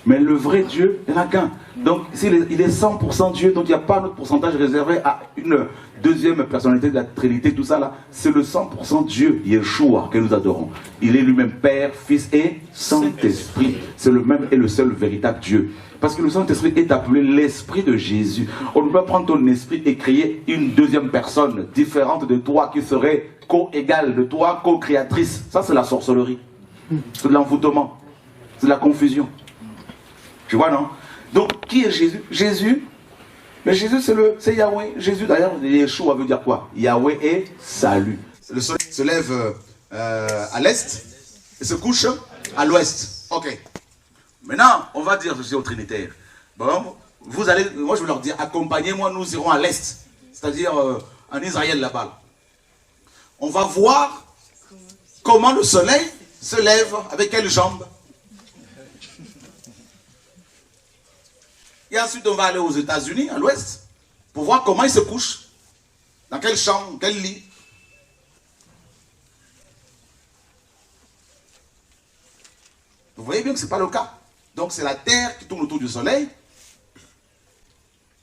Mais le vrai Dieu, il n'y en a qu'un. Donc, il est 100% Dieu, donc il n'y a pas un autre pourcentage réservé à une deuxième personnalité de la Trinité, tout ça là. C'est le 100% Dieu, Yeshua, que nous adorons. Il est lui-même Père, Fils et Saint-Esprit. C'est le même et le seul véritable Dieu. Parce que le Saint-Esprit est appelé l'Esprit de Jésus. On ne peut pas prendre ton esprit et créer une deuxième personne différente de toi qui serait co-égale de toi, co-créatrice. Ça, c'est la sorcellerie. C'est de l'envoûtement. C'est de la confusion. Tu vois, non? Donc, qui est Jésus? Jésus, mais Jésus, c'est Yahweh. Jésus, d'ailleurs, Yeshua veut dire quoi? Yahweh est salut. Le soleil se lève à l'est et se couche à l'ouest. Ok. Maintenant, on va dire ceci aux Trinitaires. Bon, vous allez, moi je vais leur dire, accompagnez-moi, nous irons à l'est. C'est-à-dire en Israël là-bas. On va voir comment le soleil se lève, avec quelles jambes. Et ensuite, on va aller aux États-Unis, à l'ouest, pour voir comment il se couche. Dans quelle chambre, quel lit. Vous voyez bien que ce n'est pas le cas. Donc, c'est la Terre qui tourne autour du Soleil.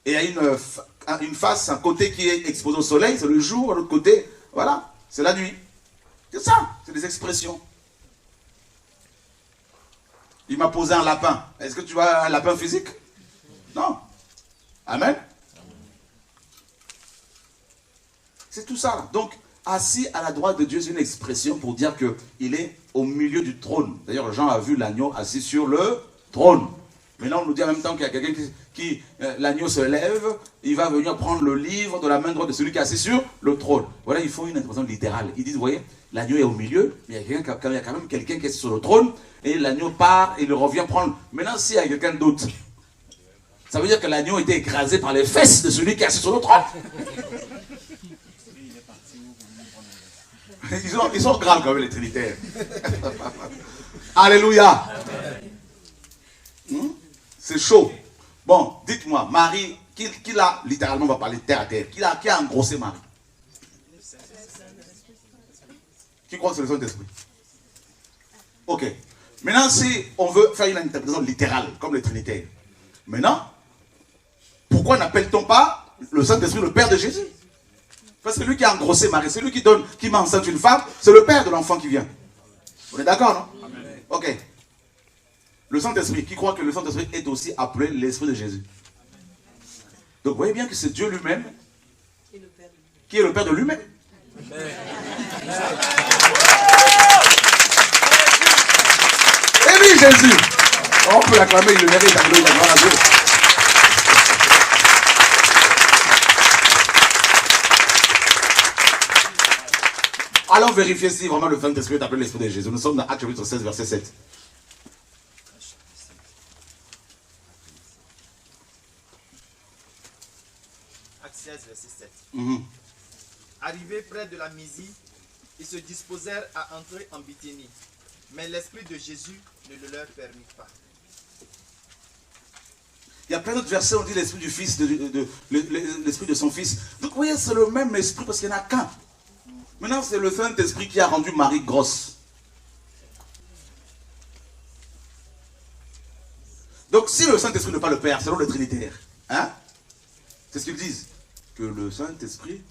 Et il y a une face, un côté qui est exposé au Soleil, c'est le jour, l'autre côté, voilà, c'est la nuit. C'est ça, c'est des expressions. Il m'a posé un lapin. Est-ce que tu vois un lapin physique? Non. Amen. C'est tout ça là. Donc, assis à la droite de Dieu, c'est une expression pour dire qu'il est au milieu du trône. D'ailleurs, Jean a vu l'agneau assis sur le trône. Maintenant, on nous dit en même temps qu'il y a quelqu'un qui l'agneau se lève, il va venir prendre le livre de la main droite de celui qui est assis sur le trône. Voilà, il faut une interprétation littérale. Ils disent, vous voyez, l'agneau est au milieu, mais il y a quand même quelqu'un qui est sur le trône, et l'agneau part et il revient prendre. Maintenant, s'il y a quelqu'un d'autre, ça veut dire que l'agneau était écrasé par les fesses de celui qui est assis sur le trône. Ils sont graves quand même, les trinitaires. Alléluia. C'est chaud. Bon, dites-moi, Marie, qui l'a, littéralement, on va parler terre à terre, qui a engrossé Marie? Qui croit que c'est le Saint-Esprit? Ok. Maintenant, si on veut faire une interprétation littérale, comme les trinitaires, maintenant, pourquoi n'appelle-t-on pas le Saint-Esprit le Père de Jésus? Parce que lui qui a engrossé Marie, c'est lui qui met enceinte une femme, c'est le Père de l'enfant qui vient. On est d'accord, non? Amen. Ok. Le Saint-Esprit, qui croit que le Saint-Esprit est aussi appelé l'Esprit de Jésus? Donc vous voyez bien que c'est Dieu lui-même qui est le Père de lui-même. Et oui, Jésus. On peut l'acclamer, il le mérite, la gloire à Dieu. Allons vérifier si vraiment le Saint-Esprit est appelé l'Esprit de Jésus. Nous sommes dans Actes chapitre 16, verset 7. Actes 16, verset 7. Arrivés près de la Mysie, ils se disposèrent à entrer en Bithynie. Mais l'Esprit de Jésus ne le leur permit pas. Il y a plein d'autres versets où on dit l'Esprit du Fils, l'Esprit de son Fils. Donc vous voyez, c'est le même Esprit parce qu'il n'y en a qu'un. Maintenant, c'est le Saint-Esprit qui a rendu Marie grosse. Donc si le Saint-Esprit n'est pas le Père, selon le Trinitaire, hein, c'est ce qu'ils disent. Que le Saint-Esprit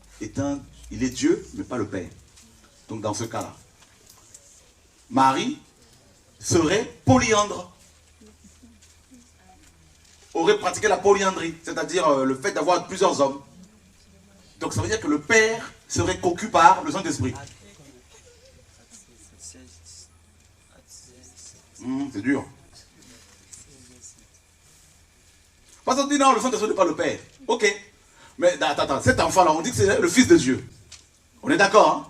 il est Dieu, mais pas le Père. Donc dans ce cas-là, Marie serait polyandre. Aurait pratiqué la polyandrie, c'est-à-dire le fait d'avoir plusieurs hommes. Donc ça veut dire que le Père serait cocu par le Saint-Esprit. C'est dur. Parce qu'on dit non, le Saint-Esprit n'est pas le Père. Ok. Mais attends, cet enfant-là, on dit que c'est le Fils de Dieu. On est d'accord, hein?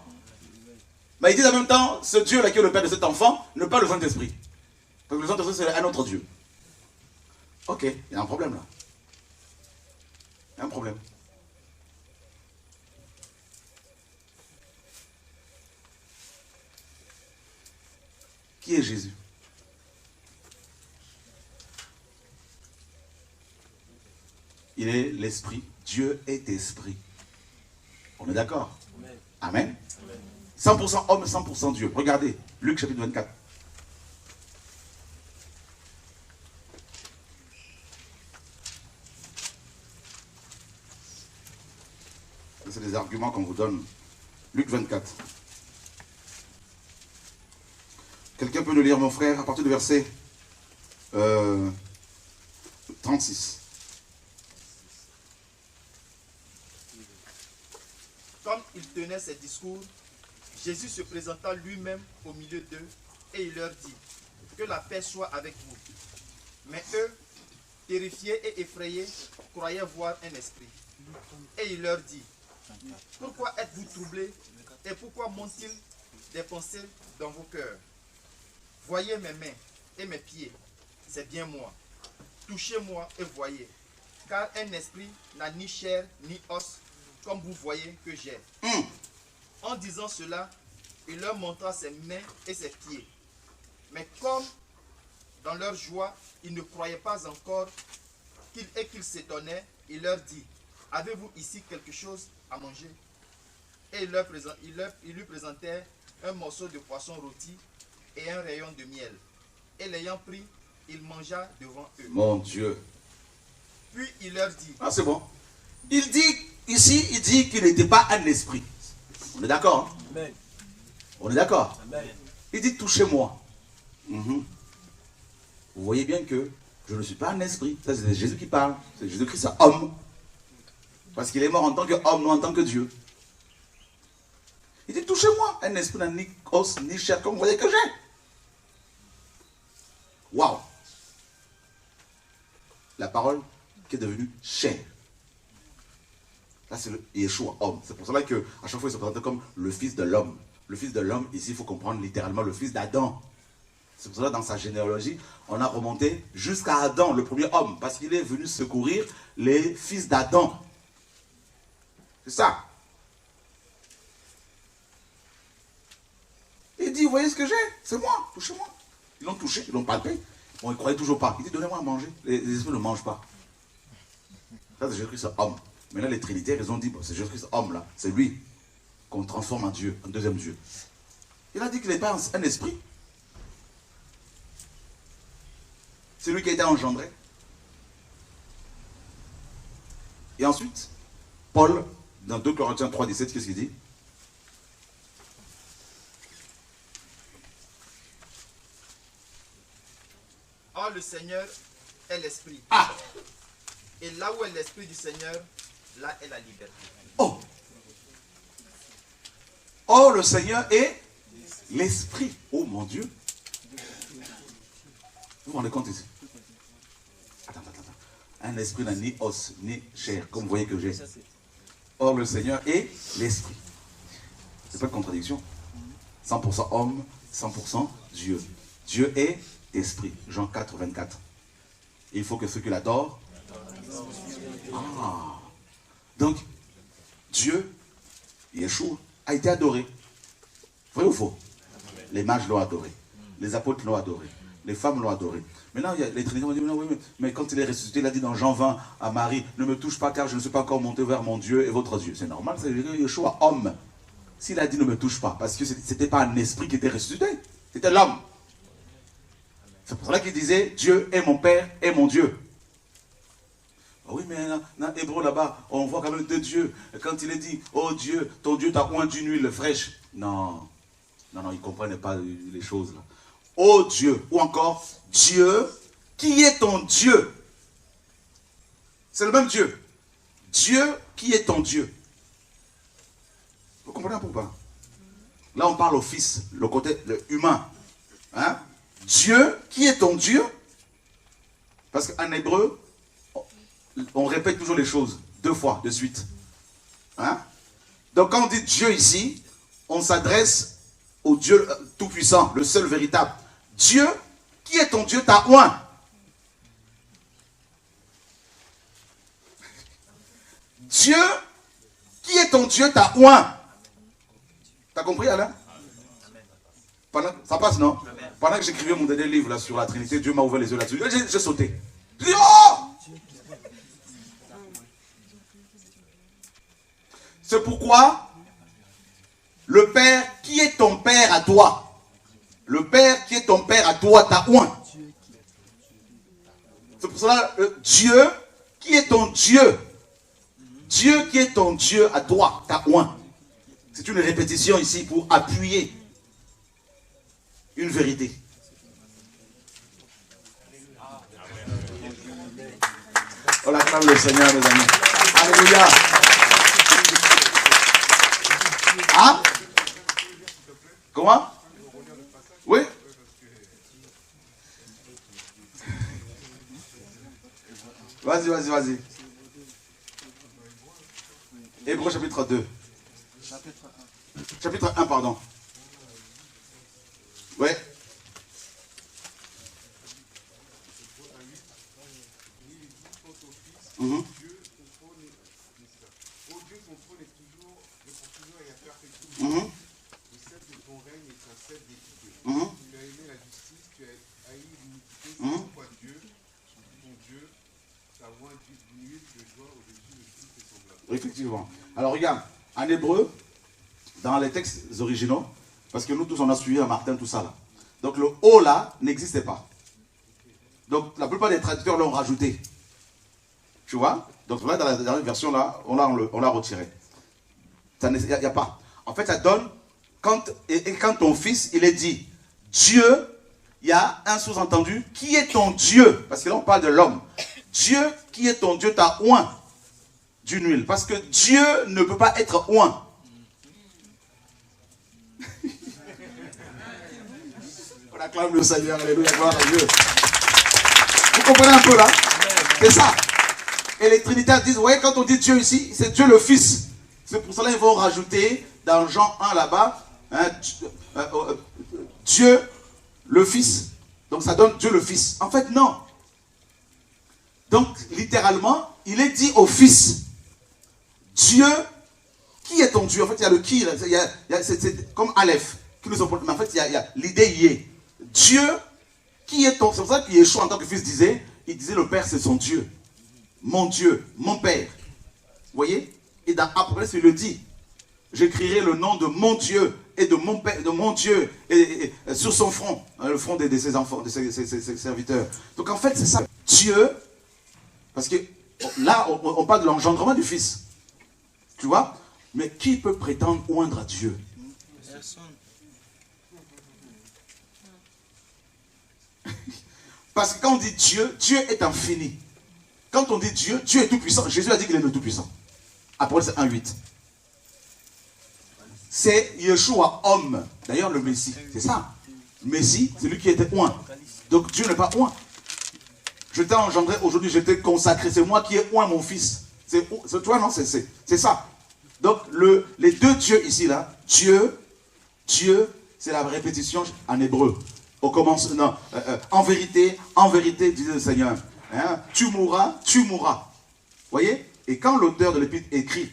Mais ils disent en même temps, ce Dieu-là qui est le Père de cet enfant, n'est pas le Saint-Esprit. Parce que le Saint-Esprit, c'est un autre Dieu. Ok, il y a un problème là. Il y a un problème. Qui est Jésus? Il est l'Esprit. Dieu est Esprit. On est d'accord? Amen. 100% homme, 100% Dieu. Regardez, Luc chapitre 24. C'est des arguments qu'on vous donne. Luc 24. Quelqu'un peut le lire, mon frère, à partir du verset 36. Comme il tenait ses discours, Jésus se présenta lui-même au milieu d'eux et il leur dit, que la paix soit avec vous. Mais eux, terrifiés et effrayés, croyaient voir un esprit. Et il leur dit, pourquoi êtes-vous troublés et pourquoi montent-ils des pensées dans vos cœurs? Voyez mes mains et mes pieds, c'est bien moi. Touchez-moi et voyez, car un esprit n'a ni chair ni os, comme vous voyez que j'ai. En disant cela, il leur montra ses mains et ses pieds. Mais comme dans leur joie, ils ne croyaient pas encore qu'ils s'étonnaient, il leur dit, avez-vous ici quelque chose à manger? Et il lui présentait un morceau de poisson rôti et un rayon de miel. Et l'ayant pris, il mangea devant eux. Mon Dieu. Puis il leur dit, ah c'est bon. Il dit, ici, il dit qu'il n'était pas un esprit. On est d'accord, hein? On est d'accord. Il dit, touchez-moi. Vous voyez bien que je ne suis pas un esprit. Ça, c'est Jésus qui parle. C'est Jésus-Christ, c'est homme. Parce qu'il est mort en tant qu'homme, non en tant que Dieu. Il dit, touchez-moi. Un esprit n'a ni os, ni chair, comme vous voyez que j'ai. Waouh. La parole qui est devenue chair. Là, c'est le Yeshua, homme. C'est pour cela qu'à chaque fois, il se présente comme le fils de l'homme. Le fils de l'homme, ici, il faut comprendre littéralement le fils d'Adam. C'est pour cela que dans sa généalogie, on a remonté jusqu'à Adam, le premier homme, parce qu'il est venu secourir les fils d'Adam. C'est ça. Il dit, vous voyez ce que j'ai? C'est moi, touchez-moi. Ils l'ont touché, ils l'ont palpé. Bon, ils ne croyaient toujours pas. Il dit, donnez-moi à manger. Les esprits ne mangent pas. Ça, c'est Jésus-Christ, homme. Maintenant, les trinitaires, ils ont dit, bon, c'est Jésus-Christ, homme, là. C'est lui qu'on transforme en Dieu, en deuxième Dieu. Il a dit qu'il n'est pas un esprit. C'est lui qui a été engendré. Et ensuite, Paul, dans 2 Corinthiens 3, 17, qu'est-ce qu'il dit? Or le Seigneur est l'Esprit. Ah! Et là où est l'Esprit du Seigneur, là est la liberté. Oh! Oh, le Seigneur est l'Esprit. Oh mon Dieu! Vous vous rendez compte ici? Attends. Un esprit n'a ni os, ni chair, comme vous voyez que j'ai. Or, le Seigneur est l'Esprit. C'est pas de contradiction. 100% homme, 100% Dieu. Dieu est Esprit. Jean 4, 24. Il faut que ceux qui l'adorent. Ah. Donc, Dieu Yeshua a été adoré. Vrai ou faux? Les mages l'ont adoré. Les apôtres l'ont adoré. Les femmes l'ont adoré. Maintenant, les Trinitaires vont dire, oui, mais quand il est ressuscité, il a dit dans Jean 20 à Marie, ne me touche pas car je ne suis pas encore monté vers mon Dieu et votre Dieu. C'est normal, c'est Yeshua, homme. S'il a dit ne me touche pas, parce que ce n'était pas un esprit qui était ressuscité, c'était l'homme. C'est pour cela qu'il disait, Dieu est mon Père et mon Dieu. Oui, mais dans Hébreu là-bas, on voit quand même deux dieux. Quand il est dit, oh Dieu, ton Dieu t'a oint d'une huile fraîche. Non, non, non, ils ne comprennent pas les choses là. Oh Dieu, ou encore, Dieu, qui est ton Dieu? C'est le même Dieu. Dieu, qui est ton Dieu? Vous comprenez un peu ou pas? Là, on parle au Fils, le côté humain. Hein? Dieu, qui est ton Dieu? Parce qu'en hébreu, on répète toujours les choses, deux fois, de suite. Hein? Donc quand on dit Dieu ici, on s'adresse au Dieu tout-puissant, le seul véritable. Dieu, qui est ton Dieu, t'a oint. Dieu, qui est ton Dieu, t'a oint. T'as compris, Alain? Ça passe, non? Pendant que j'écrivais mon dernier livre là, sur la Trinité, Dieu m'a ouvert les yeux là-dessus. J'ai sauté. J'ai dit, oh! C'est pourquoi le Père, qui est ton Père à toi, le Père qui est ton Père à toi t'a oint. C'est pour cela, Dieu, qui est ton Dieu, Dieu qui est ton Dieu à toi t'a oint. C'est une répétition ici pour appuyer une vérité. On acclame le Seigneur, mes amis. Alléluia. Hein? Comment? Oui? Vas-y, vas-y, vas-y. Hébreux chapitre 2. Chapitre 1, pardon. Oui. Mm-hmm. Mm-hmm. Effectivement. Alors regarde, en hébreu, dans les textes originaux, parce que nous tous on a suivi à Martin tout ça là. Donc le O là n'existait pas. Donc la plupart des traducteurs l'ont rajouté. Tu vois? Donc là dans la dernière version là, on l'a retiré. Il n'y a pas. En fait ça donne, quand ton fils il est dit Dieu, il y a un sous-entendu, qui est ton Dieu? Parce que là on parle de l'homme. Dieu, qui est ton Dieu, t'a oint d'une huile. Parce que Dieu ne peut pas être oint. On acclame le Seigneur, alléluia, gloire à Dieu. Vous comprenez un peu là? C'est ça. Et les trinitaires disent, vous voyez, quand on dit Dieu ici, c'est Dieu le Fils. C'est pour cela qu'ils vont rajouter dans Jean 1 là-bas, hein, Dieu le Fils. Donc ça donne Dieu le Fils. En fait, non. Donc, littéralement, il est dit au Fils, Dieu, qui est ton Dieu? En fait, il y a le qui, c'est comme Aleph, qui nous mais en fait, il y a l'idée y est. Dieu, qui est ton... C'est pour ça que Yeshua, en tant que fils, il disait le Père, c'est son Dieu. Mon Père. Vous voyez? Et dans Apocalypse, il le dit. J'écrirai le nom de mon Dieu et de mon Père, de mon Dieu, et sur son front, hein, le front de ses enfants, de ses serviteurs. Donc en fait, c'est ça. Dieu, parce que là, on parle de l'engendrement du Fils. Tu vois? Mais qui peut prétendre oindre à Dieu? Personne. Parce que quand on dit Dieu, Dieu est infini. Quand on dit Dieu, Dieu est tout puissant. Jésus a dit qu'il est le tout puissant. Apocalypse 1:8. C'est Yeshua, homme. D'ailleurs, le Messie, c'est ça. Le Messie, c'est lui qui était oint. Donc Dieu n'est pas oint. Je t'ai engendré aujourd'hui, je t'ai consacré. C'est moi qui ai oint mon fils. C'est toi, non? C'est ça. Donc, les deux dieux ici, là, Dieu, c'est la répétition en hébreu. Au commencement, en vérité, disait le Seigneur. Hein, tu mourras. Voyez? Et quand l'auteur de l'épître écrit,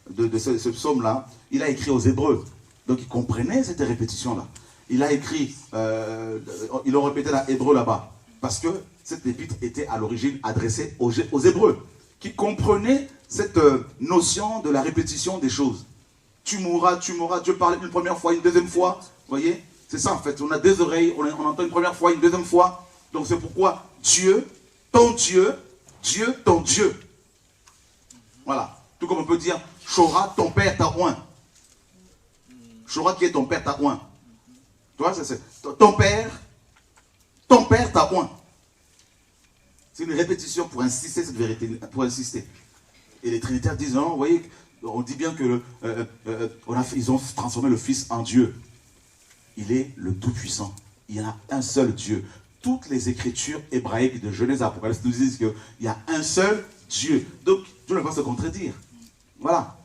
de ce psaume-là, il a écrit aux Hébreux. Donc il comprenait cette répétition-là. Il a écrit, ils l'ont répété dans Hébreu là-bas. Parce que cette épître était à l'origine adressée aux Hébreux, qui comprenaient cette notion de la répétition des choses. Tu mourras, Dieu parle une première fois, une deuxième fois. Vous voyez? C'est ça en fait. On a deux oreilles, on entend une première fois, une deuxième fois. Donc c'est pourquoi Dieu, ton Dieu, Dieu, ton Dieu. Voilà. Tout comme on peut dire, Shora, ton père t'a oint. Shora qui est ton père t'a oint. Tu vois, c'est ton père t'a oint. C'est une répétition pour insister cette vérité, pour insister. Et les trinitaires disent, non, vous voyez, on dit bien que ils ont transformé le Fils en Dieu. Il est le Tout-Puissant. Il y a un seul Dieu. Toutes les écritures hébraïques de Genèse à Apocalypse nous disent qu'il y a un seul Dieu. Donc, Dieu ne va pas se contredire. Voilà.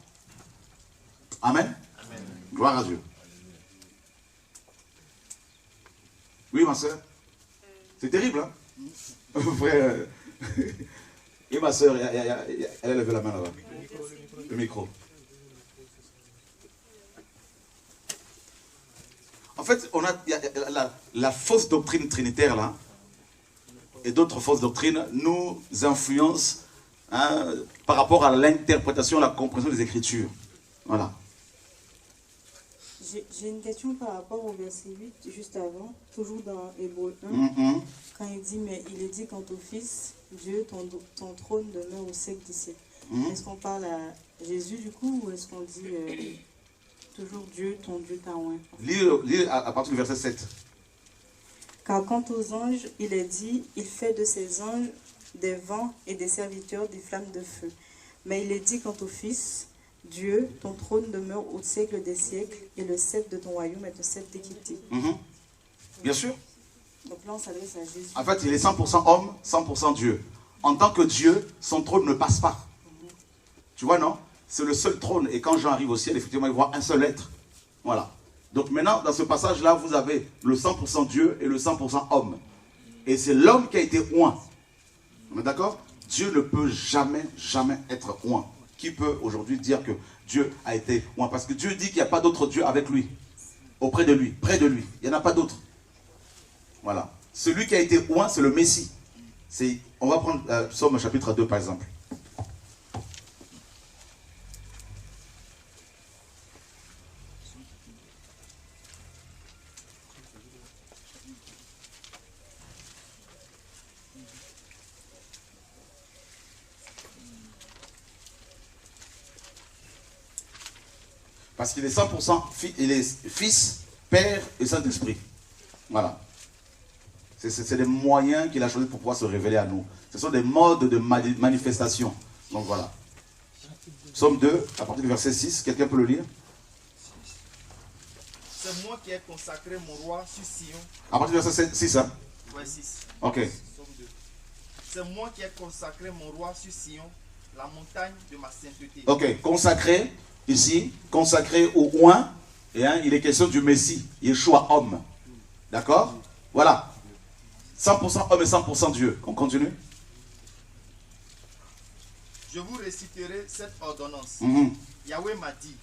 Amen. Amen. Gloire à Dieu. Oui, ma soeur. C'est terrible, hein? Frère. Et ma soeur, elle a levé la main là-bas. Le micro. En fait, il y a la fausse doctrine trinitaire là, et d'autres fausses doctrines nous influencent par rapport à l'interprétation, la compréhension des Écritures. Voilà. J'ai une question par rapport au verset 8, juste avant, toujours dans Hébreu 1, quand il dit, mais il est dit quant au Fils, Dieu, ton trône demeure au siècle des siècles. Est-ce qu'on parle à Jésus du coup, ou est-ce qu'on dit toujours Dieu, ton Dieu t'a oint? Lis à partir du verset 7. Car quant aux anges, il est dit, il fait de ses anges des vents et des serviteurs des flammes de feu. Mais il est dit quant au Fils, Dieu, ton trône demeure au siècle des siècles, et le sceptre de ton royaume est un sceptre d'équité. Bien sûr. Donc là, on s'adresse à Jésus. En fait, il est 100% homme, 100% Dieu. En tant que Dieu, son trône ne passe pas. Tu vois, non? C'est le seul trône. Et quand Jean arrive au ciel, effectivement, il voit un seul être. Voilà. Donc maintenant, dans ce passage-là, vous avez le 100% Dieu et le 100% homme. Et c'est l'homme qui a été oint. On est d'accord? Dieu ne peut jamais, jamais être oint. Qui peut aujourd'hui dire que Dieu a été oint? Parce que Dieu dit qu'il n'y a pas d'autre Dieu avec lui. Auprès de lui, près de lui. Il n'y en a pas d'autre. Voilà. Celui qui a été oint, c'est le Messie. On va prendre Psaume chapitre 2 par exemple. Parce qu'il est 100%, il est Fils, Père et Saint-Esprit. Voilà. C'est des moyens qu'il a choisis pour pouvoir se révéler à nous. Ce sont des modes de manifestation. Donc voilà. Psaume 2, à partir du verset 6, quelqu'un peut le lire? C'est moi qui ai consacré mon roi sur Sion. À partir du verset 6, hein? Ouais, 6. Ok. Psaume 2. C'est moi qui ai consacré mon roi sur Sion, la montagne de ma sainteté. Ok, consacré, ici, consacré au oint, et il est question du Messie, Yeshua homme. D'accord? Voilà. 100% homme et 100% Dieu. On continue? Je vous réciterai cette ordonnance. Yahweh m'a dit,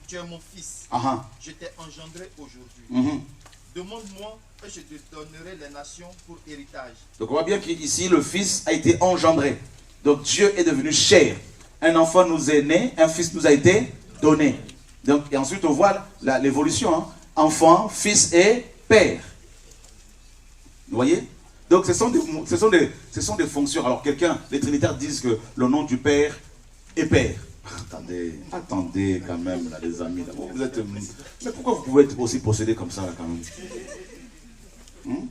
tu es mon fils, je t'ai engendré aujourd'hui. Demande-moi et je te donnerai les nations pour héritage. Donc on voit bien qu'ici le fils a été engendré. Donc Dieu est devenu chair. Un enfant nous est né, un fils nous a été donné. Donc, et ensuite on voit l'évolution. Hein? Enfant, fils et père. Vous voyez? Donc ce sont des fonctions. Alors les trinitaires disent que le nom du Père est Père. Attendez quand même, là, les amis. Là. Mais pourquoi vous pouvez être aussi possédé comme ça, là, quand même?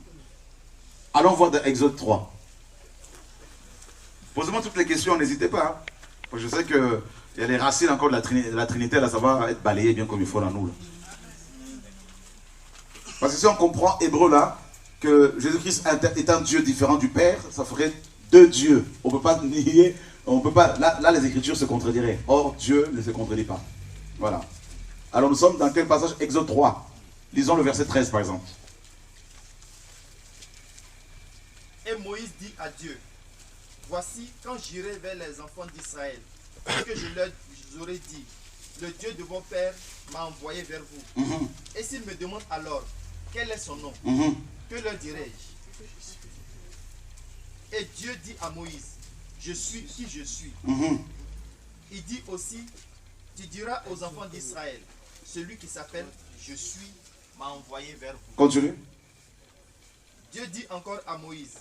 Allons voir dans Exode 3. Posez-moi toutes les questions, n'hésitez pas. Hein. Je sais qu'il y a les racines encore de la Trinité, là, ça va être balayé bien comme il faut dans nous. Là. Parce que si on comprend Hébreu, là, que Jésus-Christ étant Dieu différent du Père, ça ferait deux dieux. On ne peut pas nier, on peut pas. Là, les Écritures se contrediraient. Or, Dieu ne se contredit pas. Voilà. Alors, nous sommes dans quel passage? Exode 3. Lisons le verset 13, par exemple. Et Moïse dit à Dieu, voici, quand j'irai vers les enfants d'Israël, ce que je leur aurais dit. Le Dieu de vos pères m'a envoyé vers vous. Et s'ils me demandent alors quel est son nom, que leur dirai-je? Et Dieu dit à Moïse, je suis qui je suis. Il dit aussi, tu diras aux enfants d'Israël, celui qui s'appelle je suis m'a envoyé vers vous. Continue. Dieu dit encore à Moïse,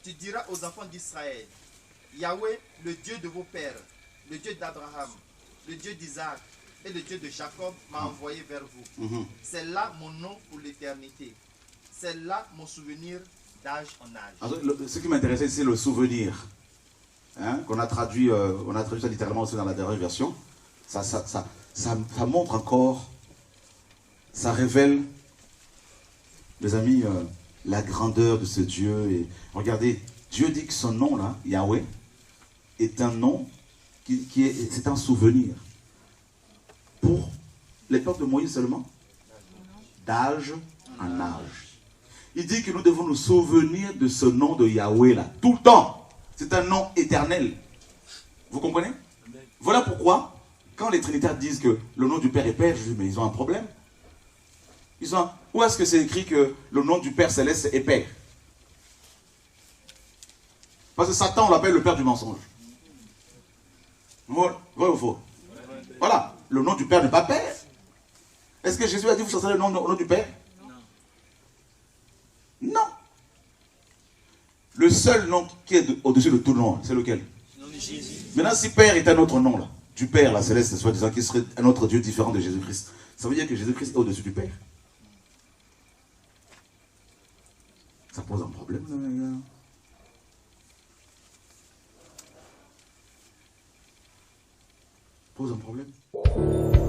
tu diras aux enfants d'Israël, Yahweh, le Dieu de vos pères, le Dieu d'Abraham, le Dieu d'Isaac et le Dieu de Jacob m'a envoyé vers vous. C'est là mon nom pour l'éternité. C'est là mon souvenir d'âge en âge. Alors, ce qui m'intéressait, c'est le souvenir. Hein, qu'on a traduit, on a traduit ça littéralement aussi dans la dernière version. Ça montre encore, ça révèle, mes amis, la grandeur de ce Dieu. Et regardez, Dieu dit que son nom là, Yahweh, est un nom c'est un souvenir. Pour l'époque de Moïse seulement, d'âge en âge. Il dit que nous devons nous souvenir de ce nom de Yahweh là, tout le temps. C'est un nom éternel. Vous comprenez? Voilà pourquoi, quand les trinitaires disent que le nom du Père est Père, je dis, mais ils ont un problème. Où est-ce que c'est écrit que le nom du Père Céleste est Père? Parce que Satan, on l'appelle le Père du mensonge. Vrai ou faux? Voilà, le nom du Père n'est pas Père. Est-ce que Jésus a dit vous cherchez le nom du Père? Non. Le seul nom qui est au-dessus de tout nom, c'est lequel? Maintenant, si Père est un autre nom, là, du Père, la céleste, soi-disant, qui serait un autre Dieu différent de Jésus-Christ, ça veut dire que Jésus-Christ est au-dessus du Père. Ça pose un problème, là, les gars. Pose un problème.